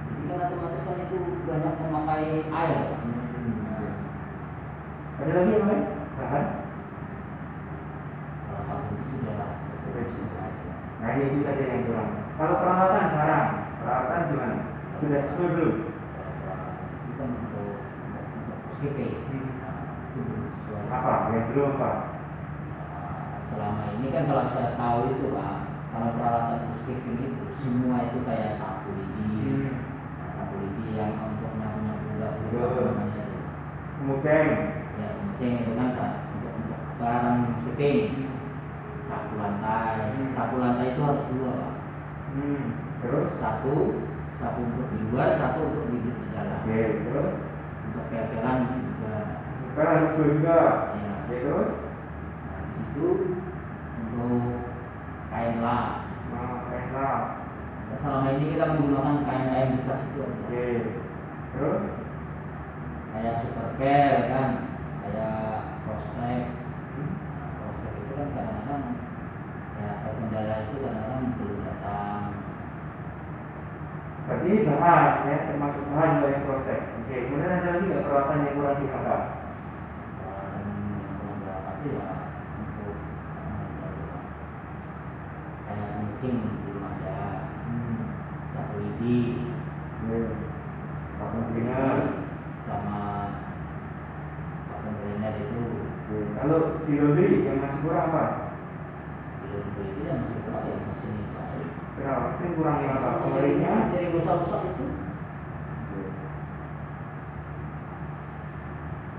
Jadi kan otomatis kan itu banyak memakai air. Ada lagi yang lain? Bahan? Kalau satu itu sudah Nah itu saja yang kurang. Kalau peralatan sekarang, peralatan gimana? Sudah sesuai belum? itu kan untuk housekeeping. Nah, itu belum sesuai. Apa? Yang belum apa? Selama ini kan kalau saya tahu itu Pak, kalau peralatan housekeeping Goceng. Ya goceng itu kan untuk barang shipping. Sapu lantai itu harus dua, Pak. Terus Satu untuk di luar, satu untuk di dalam. oke, terus Untuk pel-pelan juga. kan harus dua juga. Ya. Oke, terus Nah, di situ untuk kain lap. enak. Nah, selama ini kita menggunakan kain bekas itu aja. Oke, terus Kayak superkel kan, kayak prospek. Prospek itu kan kadang-kadang ya terkendala itu kadang-kadang belum datang. berarti bahan ya, termasuk bahan dari proses. Oke, kemudian ada lagi nggak peralatan yang kurang digunakan? Dan yang kurang berapa sih ya untuk kayak mungkin belum ada satu lidi Patung keringat. sama patung keringat itu. Kalau di laundry yang masih kurang apa? Belum itu yang masih kurang ya mesin itu aja. Kenapa? Mesin kurang yang apa? Pengerinnya. Sering rusak-rusak itu.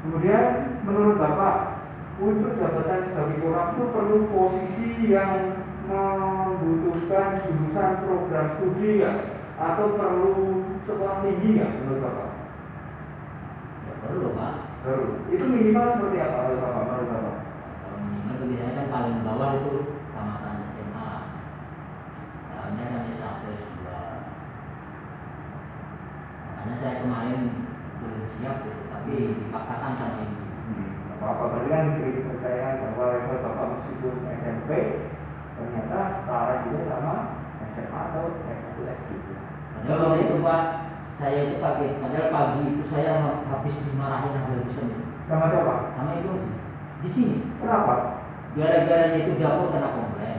Kemudian menurut Bapak untuk jabatan sebagai orang itu perlu posisi yang membutuhkan jurusan program studi nggak? Atau perlu sekolah tinggi nggak menurut Bapak? Ya perlu, Pak. Perlu. Itu minimal seperti apa menurut Bapak? Kalau minimal bagi saya kan paling bawah itu tamatan SMA. Soalnya kan S1 S2. Makanya saya kemarin belum siap gitu, tapi dipaksakan sama ibu. Bapak berarti kan diberi kepercayaan bahwa level Bapak meskipun SMP ternyata setara juga sama SMA atau S1 S2. Padahal waktu itu Pak, saya itu kaget. Padahal pagi itu saya habis dimarahin habis-habisan itu. Sama siapa? Sama itu di sini. Kenapa? Gara-garanya itu dapur kena komplain.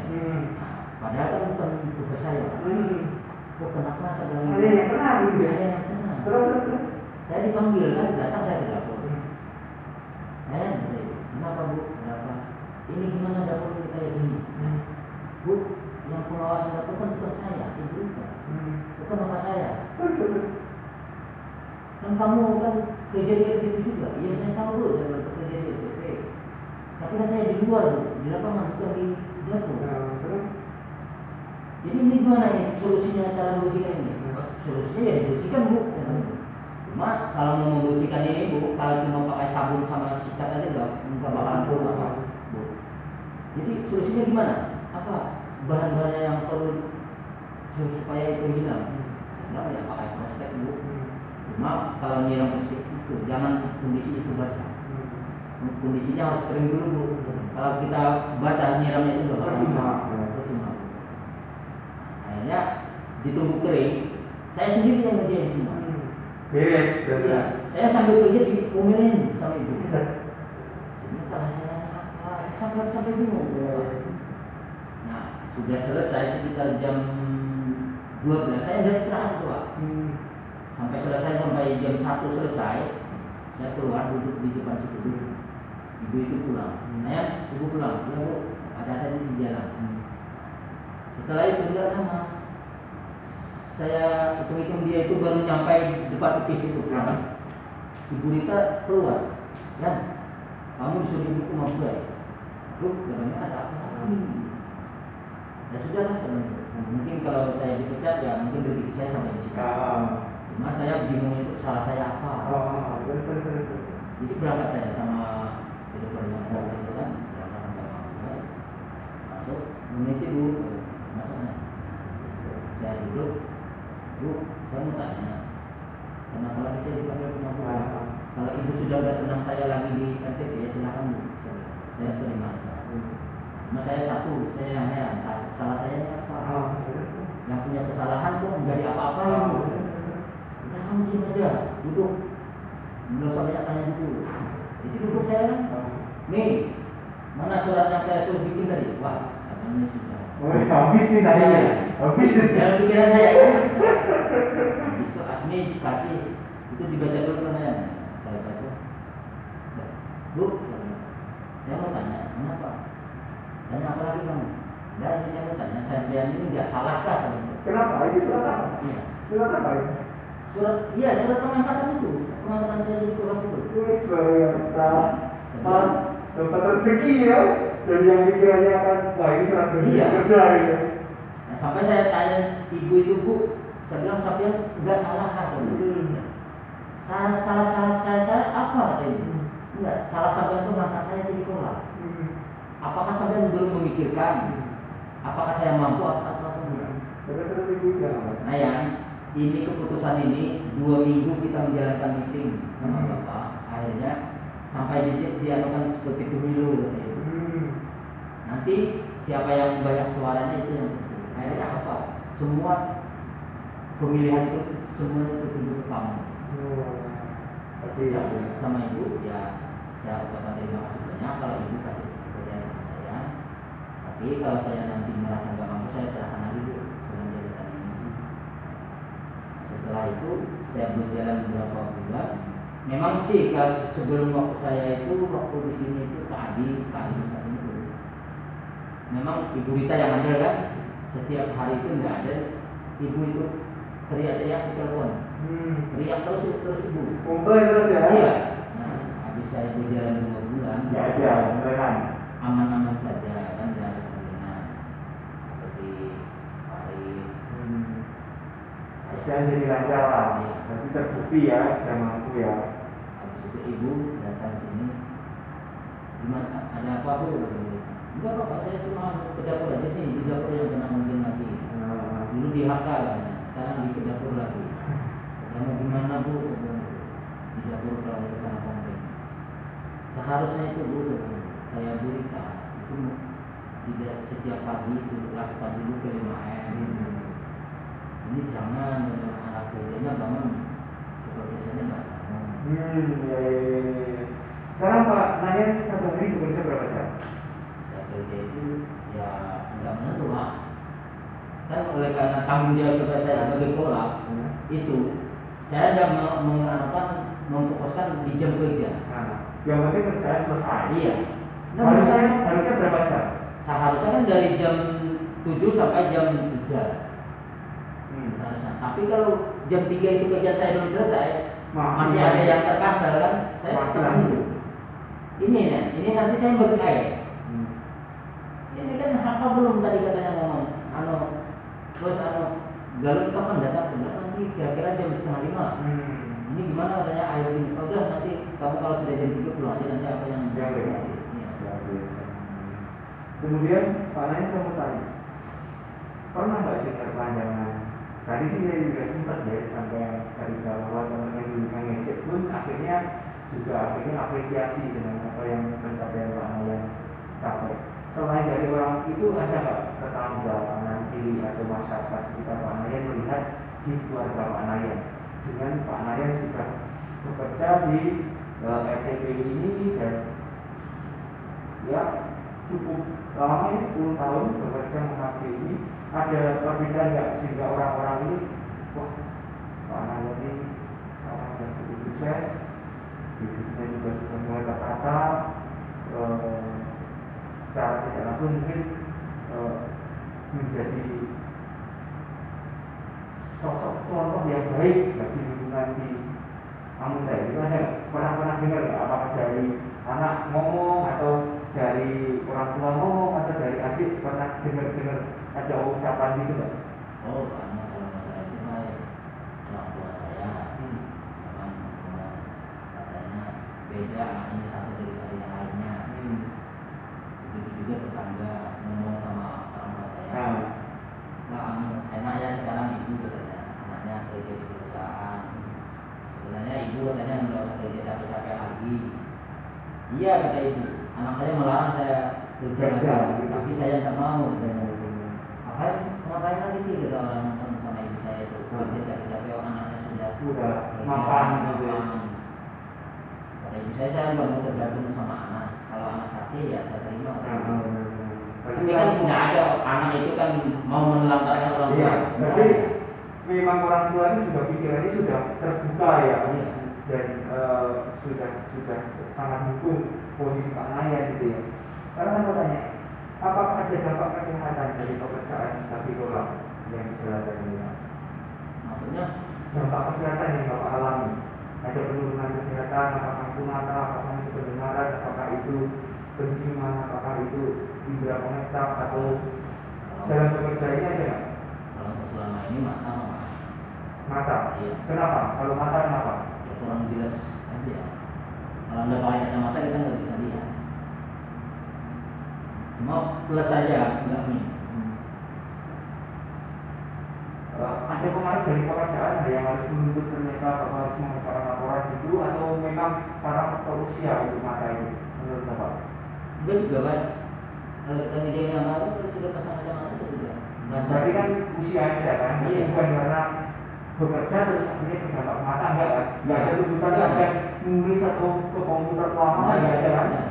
Nah, padahal kan bukan tugas saya. Kok kenapa saya yang kena gitu ya? Saya yang kena. Terus. Saya dipanggil kan, datang saya ke dapur. Kenapa Bu? Kenapa? Ini gimana dapur ini kayak gini? Bu, yang pengawasan dapur kan bukan saya, ibu kan. Bukan bapak saya. Kan kamu kan kerja di RTP juga. Ya saya tahu Bu, saya bekerja di RTP. Tapi kan saya di luar, di lapangan bukan di dapur. Jadi ini gimana ini solusinya, cara membersihkan ini? Solusinya ya dibersihkan Bu. Cuma kalau mau membersihkan ini Bu, kalau cuma pakai sabun sama sikat aja nggak bakalan keluar Bu. Jadi solusinya gimana? Apa bahan-bahannya yang perlu supaya itu hilang? Hilang ya pakai prospek Bu. Cuma kalau nyiram prospek itu jangan kondisi itu basah. Kondisinya harus kering dulu Bu. Kalau kita basah nyiramnya itu nggak bakalan percuma. Akhirnya ditunggu kering, saya sendiri yang ngerjain semua. Beres. Iya, saya sambil kerja diomelin sama ibu. Ini salah saya apa? Saya sampai bingung. Nah, sudah selesai sekitar jam 12. Saya udah istirahat tuh Pak. Sampai selesai sampai jam 1 selesai. Saya keluar duduk di depan situ dulu. Ibu itu pulang. Ibu pulang. Ya Bu, ada di jalan. Setelah itu enggak lama, saya hitung-hitung dia itu baru nyampai depan ofis itu. Ibu Rita keluar, dan kamu disuruh ibu ke rumah gue. Aduh, katanya ada apa? Ya sudah lah, mungkin kalau saya dipecat ya mungkin rezeki saya sampai di sini. Cuma saya bingung itu salah saya apa. Jadi berangkat saya sama direkturnya itu kan, berangkat sampai rumah gue, masuk, mengisi Bu, masuknya. Saya duduk. Bu, saya mau tanya, kenapa lagi saya dipanggil rumah Bu? Kalau ibu sudah tidak senang saya lagi di RTP, ya silakan Bu. Saya terima. Cuma saya satu, saya yang heran. Salah saya ini apa? Yang punya kesalahan kok menjadi apa-apa ya Bu? Udah kamu diam aja, duduk. Belum usah banyak tanya dulu. Jadi duduk saya kan. Nih, mana surat yang saya suruh bikin tadi? Wah, katanya sudah. Habis nih tadi ya. Habis. Dalam pikiran saya kan. Habis itu asli dikasih itu dibaca dulu pertanyaan. Saya baca. Bu, saya mau tanya, kenapa? Tanya apa lagi kamu? Nah, ini saya mau tanya, saya ini nggak salahkah? Kenapa? Ini surat apa? Iya. Surat apa ini? surat pengangkatan itu, pengangkatan saya jadi kurang itu. Wis luar biasa. Pak, dapat rezeki ya. Dan yang pikirannya akan, wah ini surat Iya. kerja gitu. Nah, sampai saya tanya ibu itu, Bu, saya bilang Sapian nggak salah kata ibu. Salah apa kata ibu? Enggak, salah Sapian itu ngangkat saya jadi korlap. Apakah Sapian belum memikirkan? Apakah saya mampu atau tidak? Terus ibu bilang, Nah ya, ini keputusan ini 2 minggu kita menjalankan meeting sama Bapak. Akhirnya sampai dianukan seperti pemilu katanya. Nanti siapa yang banyak suaranya itu yang penting. Akhirnya apa? Semua pemilihan itu semuanya tertuju ke kamu. Pasti Ya, sama ibu ya saya ucapkan terima kasih banyak kalau ibu kasih kepercayaan sama saya. Tapi kalau saya nanti merasa nggak mampu, saya serahkan lagi Bu dalam jabatan ini. Setelah itu saya berjalan beberapa bulan. Memang sih kalau sebelum waktu saya itu waktu di sini itu Pak Adi saat itu. Memang Ibu Rita yang ada kan, setiap hari itu nggak ada, ibu itu teriak-teriak di telepon, teriak terus ibu. kumpul terus ya? Iya. Nah, habis saya berjalan 2 bulan, Ya aja, beneran. aman-aman saja kan, tidak ada kemungkinan seperti hari. Saya jadi lancar lah. Iya. Tapi terbukti ya, sudah mampu ya. Habis itu ibu datang sini, gimana? Ada apa Bu? Enggak Pak, saya cuma ke dapur aja nih, di dapur yang kena mungkin lagi. Dulu di HK kan, sekarang di dapur lagi. Mau gimana Bu? Di dapur kalau itu kena konflik. Seharusnya itu Bu, saya berita itu tidak setiap pagi itu lakukan dulu ke 5M. Ini jangan anak kerjanya bangun, kebiasaannya nggak bangun. Ya. Sekarang Pak, nanya satu hari bekerja berapa jam? Saya kerja itu ya nggak menentu Pak. Kan oleh karena tanggung jawab saya sebagai kolak itu saya tidak memfokuskan di jam kerja. Yang penting kerja selesai. Iya. Harusnya berapa jam? Seharusnya kan dari jam 7 sampai jam 3. Seharusnya. Tapi kalau jam 3 itu kerjaan saya belum selesai, masih ada yang terkasar kan, saya tetap tunggu. Ini nanti saya bagi air. Ini kan apa belum tadi katanya ngomong, terus Galuh kapan datang sebenarnya nanti kira-kira jam 4:30. Ini gimana katanya air ini? Oh, udah nanti kamu kalau sudah jam 3 pulang aja, nanti apa yang bebas. Kemudian Pak Naya saya mau tanya, pernah nggak dengar panjangan? Tadi sih saya juga sempat ya sampai cari tahu teman-teman dulu yang ngecek pun akhirnya apresiasi dengan apa yang pencapaian Pak Naya capai. Selain dari orang itu ada nggak tetangga nanti atau masyarakat sekitar Pak Naya melihat di keluarga Pak Naya dengan Pak Naya sudah bekerja di RTP ini dan ya cukup lama ini 10 tahun bekerja mengabdi ini, ada perbedaan nggak sehingga orang-orang ini wah Pak Naya ini orang yang cukup sukses, hidupnya juga sudah mulai tertata, secara tidak langsung mungkin menjadi sosok contoh yang baik bagi lingkungan di Amuntai. Itu ada pernah dengar nggak? Apakah dari anak ngomong atau dari orang tua ngomong atau dari adik pernah dengar ada ucapan gitu nggak? Oh, karena kalau masalah itu orang tua saya, memang katanya beda anak ini satu dari yang lainnya. Begitu juga tetangga ngomong sama orang tua saya. Nah, enak ya sekarang ibu katanya, anaknya kerja di perusahaan. Sebenarnya ibu katanya nggak usah kerja capek-capek lagi. Iya kata ibu, anak saya melarang saya kerja lagi, tapi saya nggak mau. Ngapain lagi sih kata orang nonton sama ibu saya itu kerja capek-capek, anaknya sudah mapan gitu ya. Kata ibu saya nggak mau tergantung sama anak. Kalau anak kasih ya saya terima. Tapi kan nggak ada anak itu kan mau menelantarkan orang tua. Iya, tapi memang orang tua ini sudah pikirannya sudah terbuka ya, dan sudah sangat mendukung posisi Pak Naya gitu ya. Sekarang saya mau tanya, apakah ada dampak kesehatan dari pekerjaan sebagai kolak yang dijalankan ini? Maksudnya dampak kesehatan yang Bapak alami? Ada penurunan kesehatan, apakah itu mata, apakah itu pendengaran, apakah itu penciuman, apakah itu indera pengecap, atau dalam bekerja ini ada nggak? Kalau selama ini mata Mata? iya. Kenapa? Kalau mata kenapa? Ya, kurang jelas aja. Kalau anda pakai kacamata kita nggak bisa lihat. Cuma plus saja, nggak min. Ada pengaruh dari pekerjaan ada yang harus menuntut ternyata Bapak harus mengerjakan laporan itu, atau memang karena faktor usia untuk mata ini menurut Bapak? Itu juga kan, kalau kita ngejain nama itu sudah pasang kacamata itu juga. Berarti kan usia aja kan, Iya. bukan karena bekerja terus akhirnya berdampak mata, enggak kan? Enggak ada tuntutan Enggak. sampai nulis atau ke komputer lama, enggak ada kan? Enggak.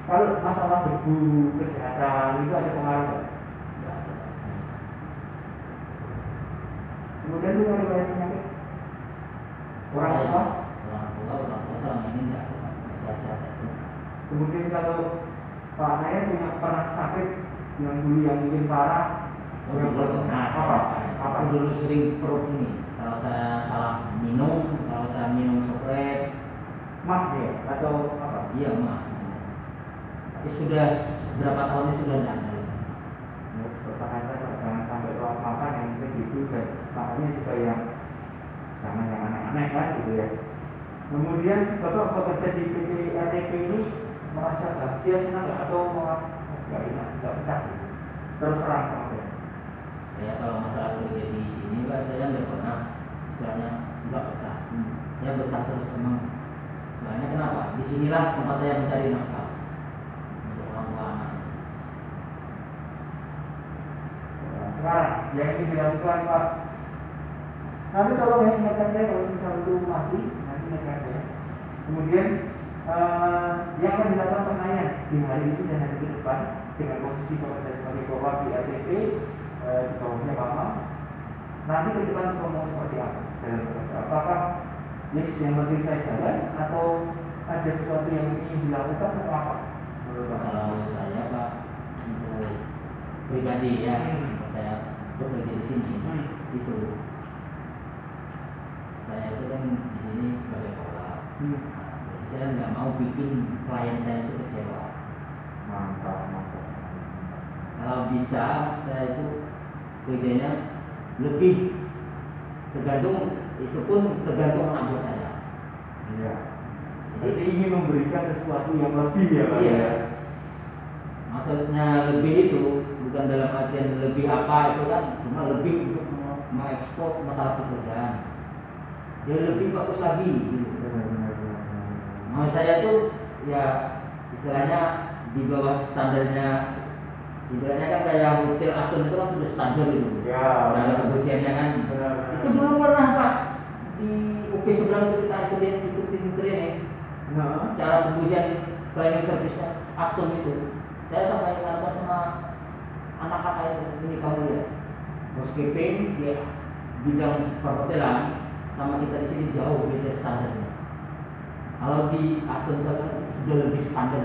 Kalau masalah debu kesehatan itu ada pengaruh nggak? Enggak ada. Kemudian itu ada banyak penyakit orang Saya- tua. orang tua selama ini enggak sehat-sehat itu. Kemudian kalau Pak Naya punya pernah sakit yang dulu yang mungkin parah, yang apa? Aku dulu sering perut ini. Kalau saya salah minum, kalau saya minum sopret, Mah ya atau apa? iya mah. Tapi sudah berapa tahun ini sudah enggak ada. Ya, bertahan saja, jangan sampai telat makan yang mungkin gitu, dan makannya juga yang jangan yang aneh-aneh kan gitu ya. Kemudian Bapak bekerja di PT RTP ini merasa bahagia, senang nggak, atau malah nggak enak, nggak betah gitu? Terus terang sama saya. Ya kalau masalah kerja di sini Pak, saya nggak pernah istilahnya nggak betah. Saya betah terus senang. Soalnya kenapa? Disinilah tempat saya mencari nafkah untuk orang tua anak. Nah, sekarang yang ingin dilakukan Pak, nanti tolong ya ingatkan saya kalau misal itu mati, nanti ingatkan saya. Kemudian yang akan dilakukan pertanyaan di hari ini dan hari ke depan dengan posisi pekerja sebagai bapak di ATP di bawahnya Bapak. Nanti ke depan mau seperti apa dalam bekerja? Apakah yes yang penting saya jalan, atau ada sesuatu yang ingin dilakukan, atau apa? Menurut Bapak? Kalau saya Pak untuk pribadi ya, saya bekerja di sini itu saya itu kan di sini sebagai bapak. Saya nggak mau bikin klien saya itu kecewa. Mantap. Kalau bisa saya itu kerjanya lebih tergantung, itu pun tergantung anak buah saya. Iya. Jadi ingin memberikan sesuatu yang lebih ya Pak? Iya. Ya? Maksudnya lebih itu bukan dalam artian lebih apa itu kan, cuma lebih untuk mengekspor masalah pekerjaan. Dia lebih bagus lagi gitu. Benar. Mau saya tuh ya istilahnya di bawah standarnya, ibaratnya kan kayak hotel Aston itu kan sudah standar gitu. Ya. Ada kebersihannya kan. Benar. Itu dulu pernah Pak di UP seberang itu kita ikutin training Nah. cara pembersihan cleaning service Aston itu. Saya sampai ingatkan sama anak kakak itu, ini kamu lihat housekeeping dia bidang perhotelan sama kita di sini jauh beda standarnya. Kalau di Aston sana sudah lebih standar.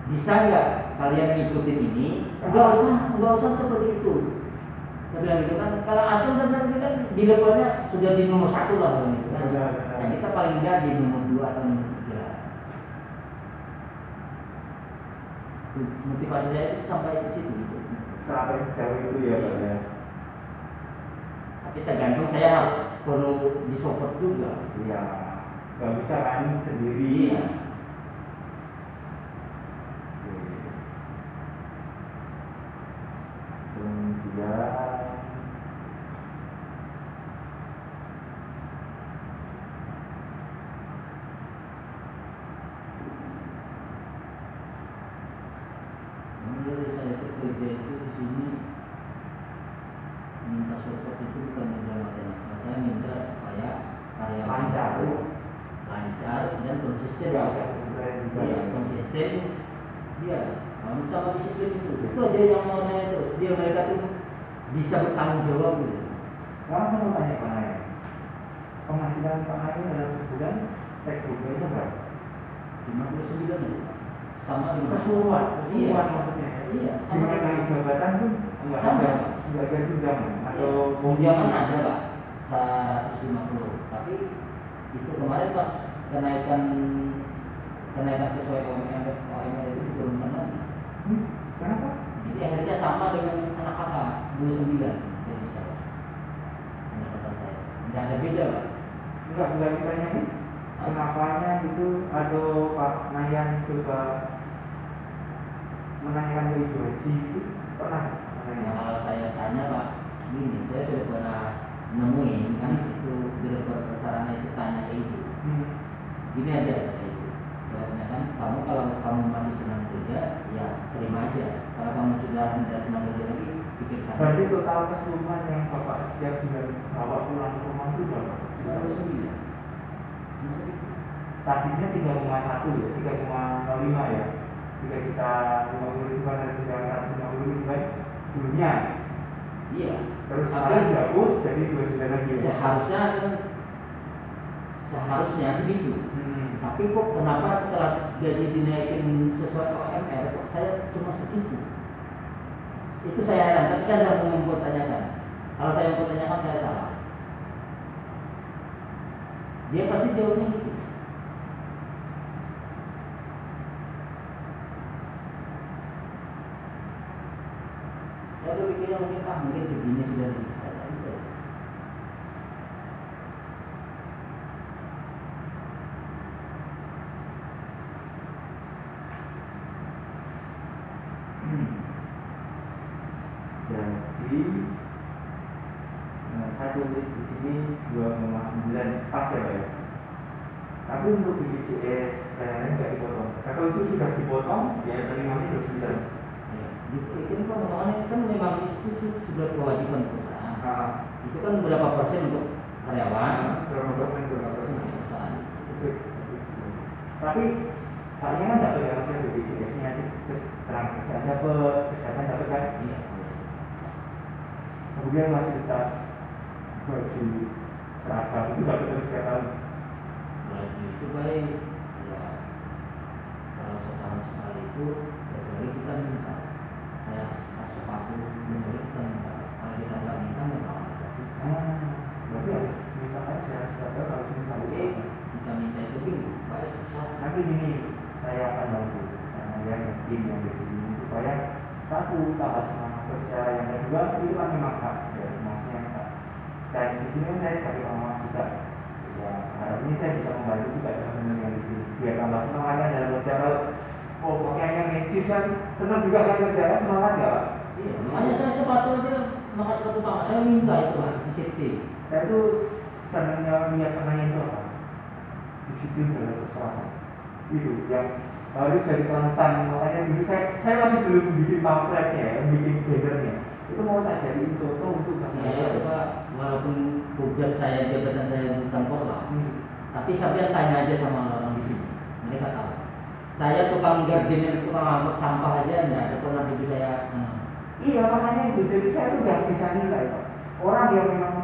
Bisa nggak kalian ngikutin ini? Nggak usah seperti itu. Saya bilang gitu kan. Kalau Aston sebenarnya kan di depannya sudah di nomor 1 lah gitu kan. Benar. Nah, kita paling nggak di nomor 2 atau nomor 3. Motivasi saya itu sampai ke situ gitu. Sampai sejauh itu ya Pak ya. Tapi tergantung saya harus perlu disupport juga. Iya. Gak bisa kan sendiri. Iya. Kemudian Menurut saya kerja itu di sini minta support itu bukan dalam artian apa. Saya minta supaya karyawan Lancar. itu lancar dan konsisten. ya ada kemudian juga. Iya, konsisten. Dia kalau misalnya disiplin itu aja yang mau saya itu. Dia mereka tuh bisa bertanggung jawab gitu. Sekarang saya mau tanya Pak Naya, penghasilan Pak Naya dalam sebulan take home itu berapa? 59 itu sama dengan Keseluruhan Iya. maksudnya. Iya, sama Dengan naik jabatan pun enggak Sama. ada, enggak ada tunjangan atau tunjangan ada Pak. 150. Tapi itu kemarin pas kenaikan sesuai OMR itu diturunkan lagi. Kenapa? Jadi akhirnya sama dengan anak kakak 29 jadi saya. Pendapatan saya. Tidak ada beda, Pak. Enggak, bukan ditanya nih. Kenapanya itu ada Pak Nayan coba menanyakan ke Ibu Haji itu pernah Nah, menanya? kalau saya tanya Pak, gini, saya sudah pernah nemuin kan itu direktur prasarana itu tanya ke ibu. Gini aja kata ibu, jawabnya kan, kamu kalau kamu masih senang kerja, ya terima aja. Kalau kamu sudah tidak senang kerja lagi, pikirkan. Berarti total keseluruhan yang Bapak setiap bulan bawa pulang ke rumah itu berapa? 29. Tadinya 3,1 ya, 3,05 ya. 3.050.000 ribu kan, 350 ribu kan dulunya. Iya. Terus Tapi sekarang dihapus jadi 29 lagi. seharusnya segitu. Tapi kok kenapa setelah gaji dinaikin sesuai OMR kok saya cuma segitu? Itu saya heran, tapi saya tidak mau mempertanyakan. Kalau saya mempertanyakan saya salah. Dia pasti jawabnya gitu. Saya berpikirnya mungkin segini sudah lebih saya itu. Jadi saya tulis di sini 2,9 pas ya Pak ya. Tapi untuk BPJS lain-lain nggak dipotong. Kalau itu sudah dipotong, ya terimanya 29. Ya, itu kan omongannya kan memang itu sudah kewajiban perusahaan. Itu kan berapa persen untuk karyawan, berapa persen untuk perusahaan. Tapi kalian kan dapat ya maksudnya BPJS-nya, terus terang kerjaan dapat, kesehatan dapat kan? Iya. Kemudian fasilitas baju seragam itu dapat terus setiap tahun. Baju itu baik. Ya, kalau setahun sekali itu kecuali kita minta. Saya sepatu menurut kita minta. Kalau kita nggak minta nggak mau dikasih. Berarti harus minta aja, saja harus minta. Oke, kita minta itu bingung. Baik susah. Nanti ini saya akan bantu karena yang tim yang di sini supaya satu tambah semangat kerja, yang kedua itu kan memang hak ya, maksudnya hak. Dan di sini saya sebagai pengawas juga, ya harap ini saya bisa membantu juga teman-teman yang di sini biar tambah semangatnya dalam kerja. Oh pokoknya yang necis kan senang juga kan kerja, kan semangat ya Pak? Iya, makanya saya sepatu aja makan sepatu Pak, saya minta itu Pak, disiplin. Saya tuh senangnya lihat penanya itu apa? Disiplin dalam persoalan itu yang harus jadi konten. Makanya dulu saya masih belum bikin pamfletnya ya, bikin bannernya itu mau tak jadiin contoh untuk Saya itu Pak, walaupun tugas saya jabatan saya bukan korlap, tapi sampai tanya aja sama orang di sini, mereka tahu. Saya tukang gardener, tukang angkut sampah aja enggak ada pernah begitu saya. Iya makanya itu, jadi saya tuh udah bisa nilai Pak. Orang yang memang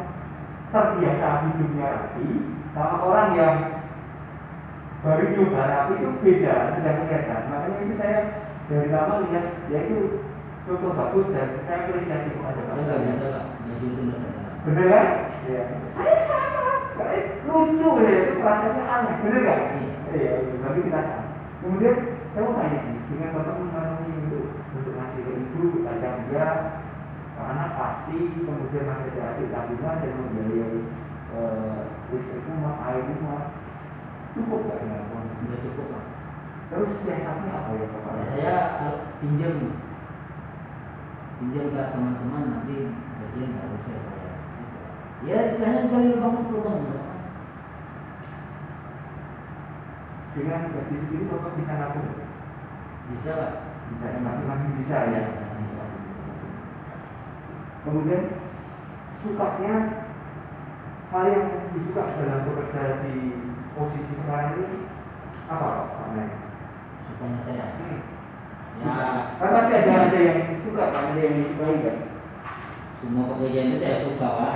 terbiasa hidupnya rapi sama orang yang baru nyoba rapi itu beda, sudah kelihatan. Makanya itu saya dari lama lihat ya itu contoh bagus dan saya apresiasi kepada Pak. Saya nggak biasa Pak, baju itu nggak ada. Bener kan? Iya. Saya sama, lucu ya, itu rasanya aneh, bener kan? Iya, tapi kita sama. Kemudian saya mau tanya nih, dengan Bapak memenuhi untuk ngasih ke ibu, kadang dia karena pasti kemudian masih ada adik tabungan dan membiayai listrik rumah, air rumah, cukup nggak dengan kondisi? Sudah cukup Pak. Terus siasatnya apa ya Bapak? Ya, saya pinjam ke teman-teman nanti bagian harus saya bayar. Ya istilahnya kali bangun perubahan. Dengan gaji segini Bapak bisa nabung? Bisa Pak. Bisa, masing-masing bisa ya. Bisa. Kemudian sukanya hal yang disuka dalam bekerja di posisi sekarang ini apa Pak? Sukanya saya. Ya, kan pasti ada yang suka, ada yang disukai kan? Semua pekerjaan itu saya suka Pak.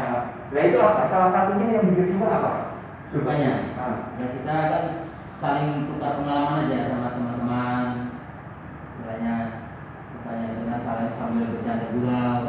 Nah itu apa? Salah satunya yang bikin suka apa? Sukanya. Ya kita kan saling tukar pengalaman aja sama teman-teman. Sukanya itu kan saling sambil bercanda gurau.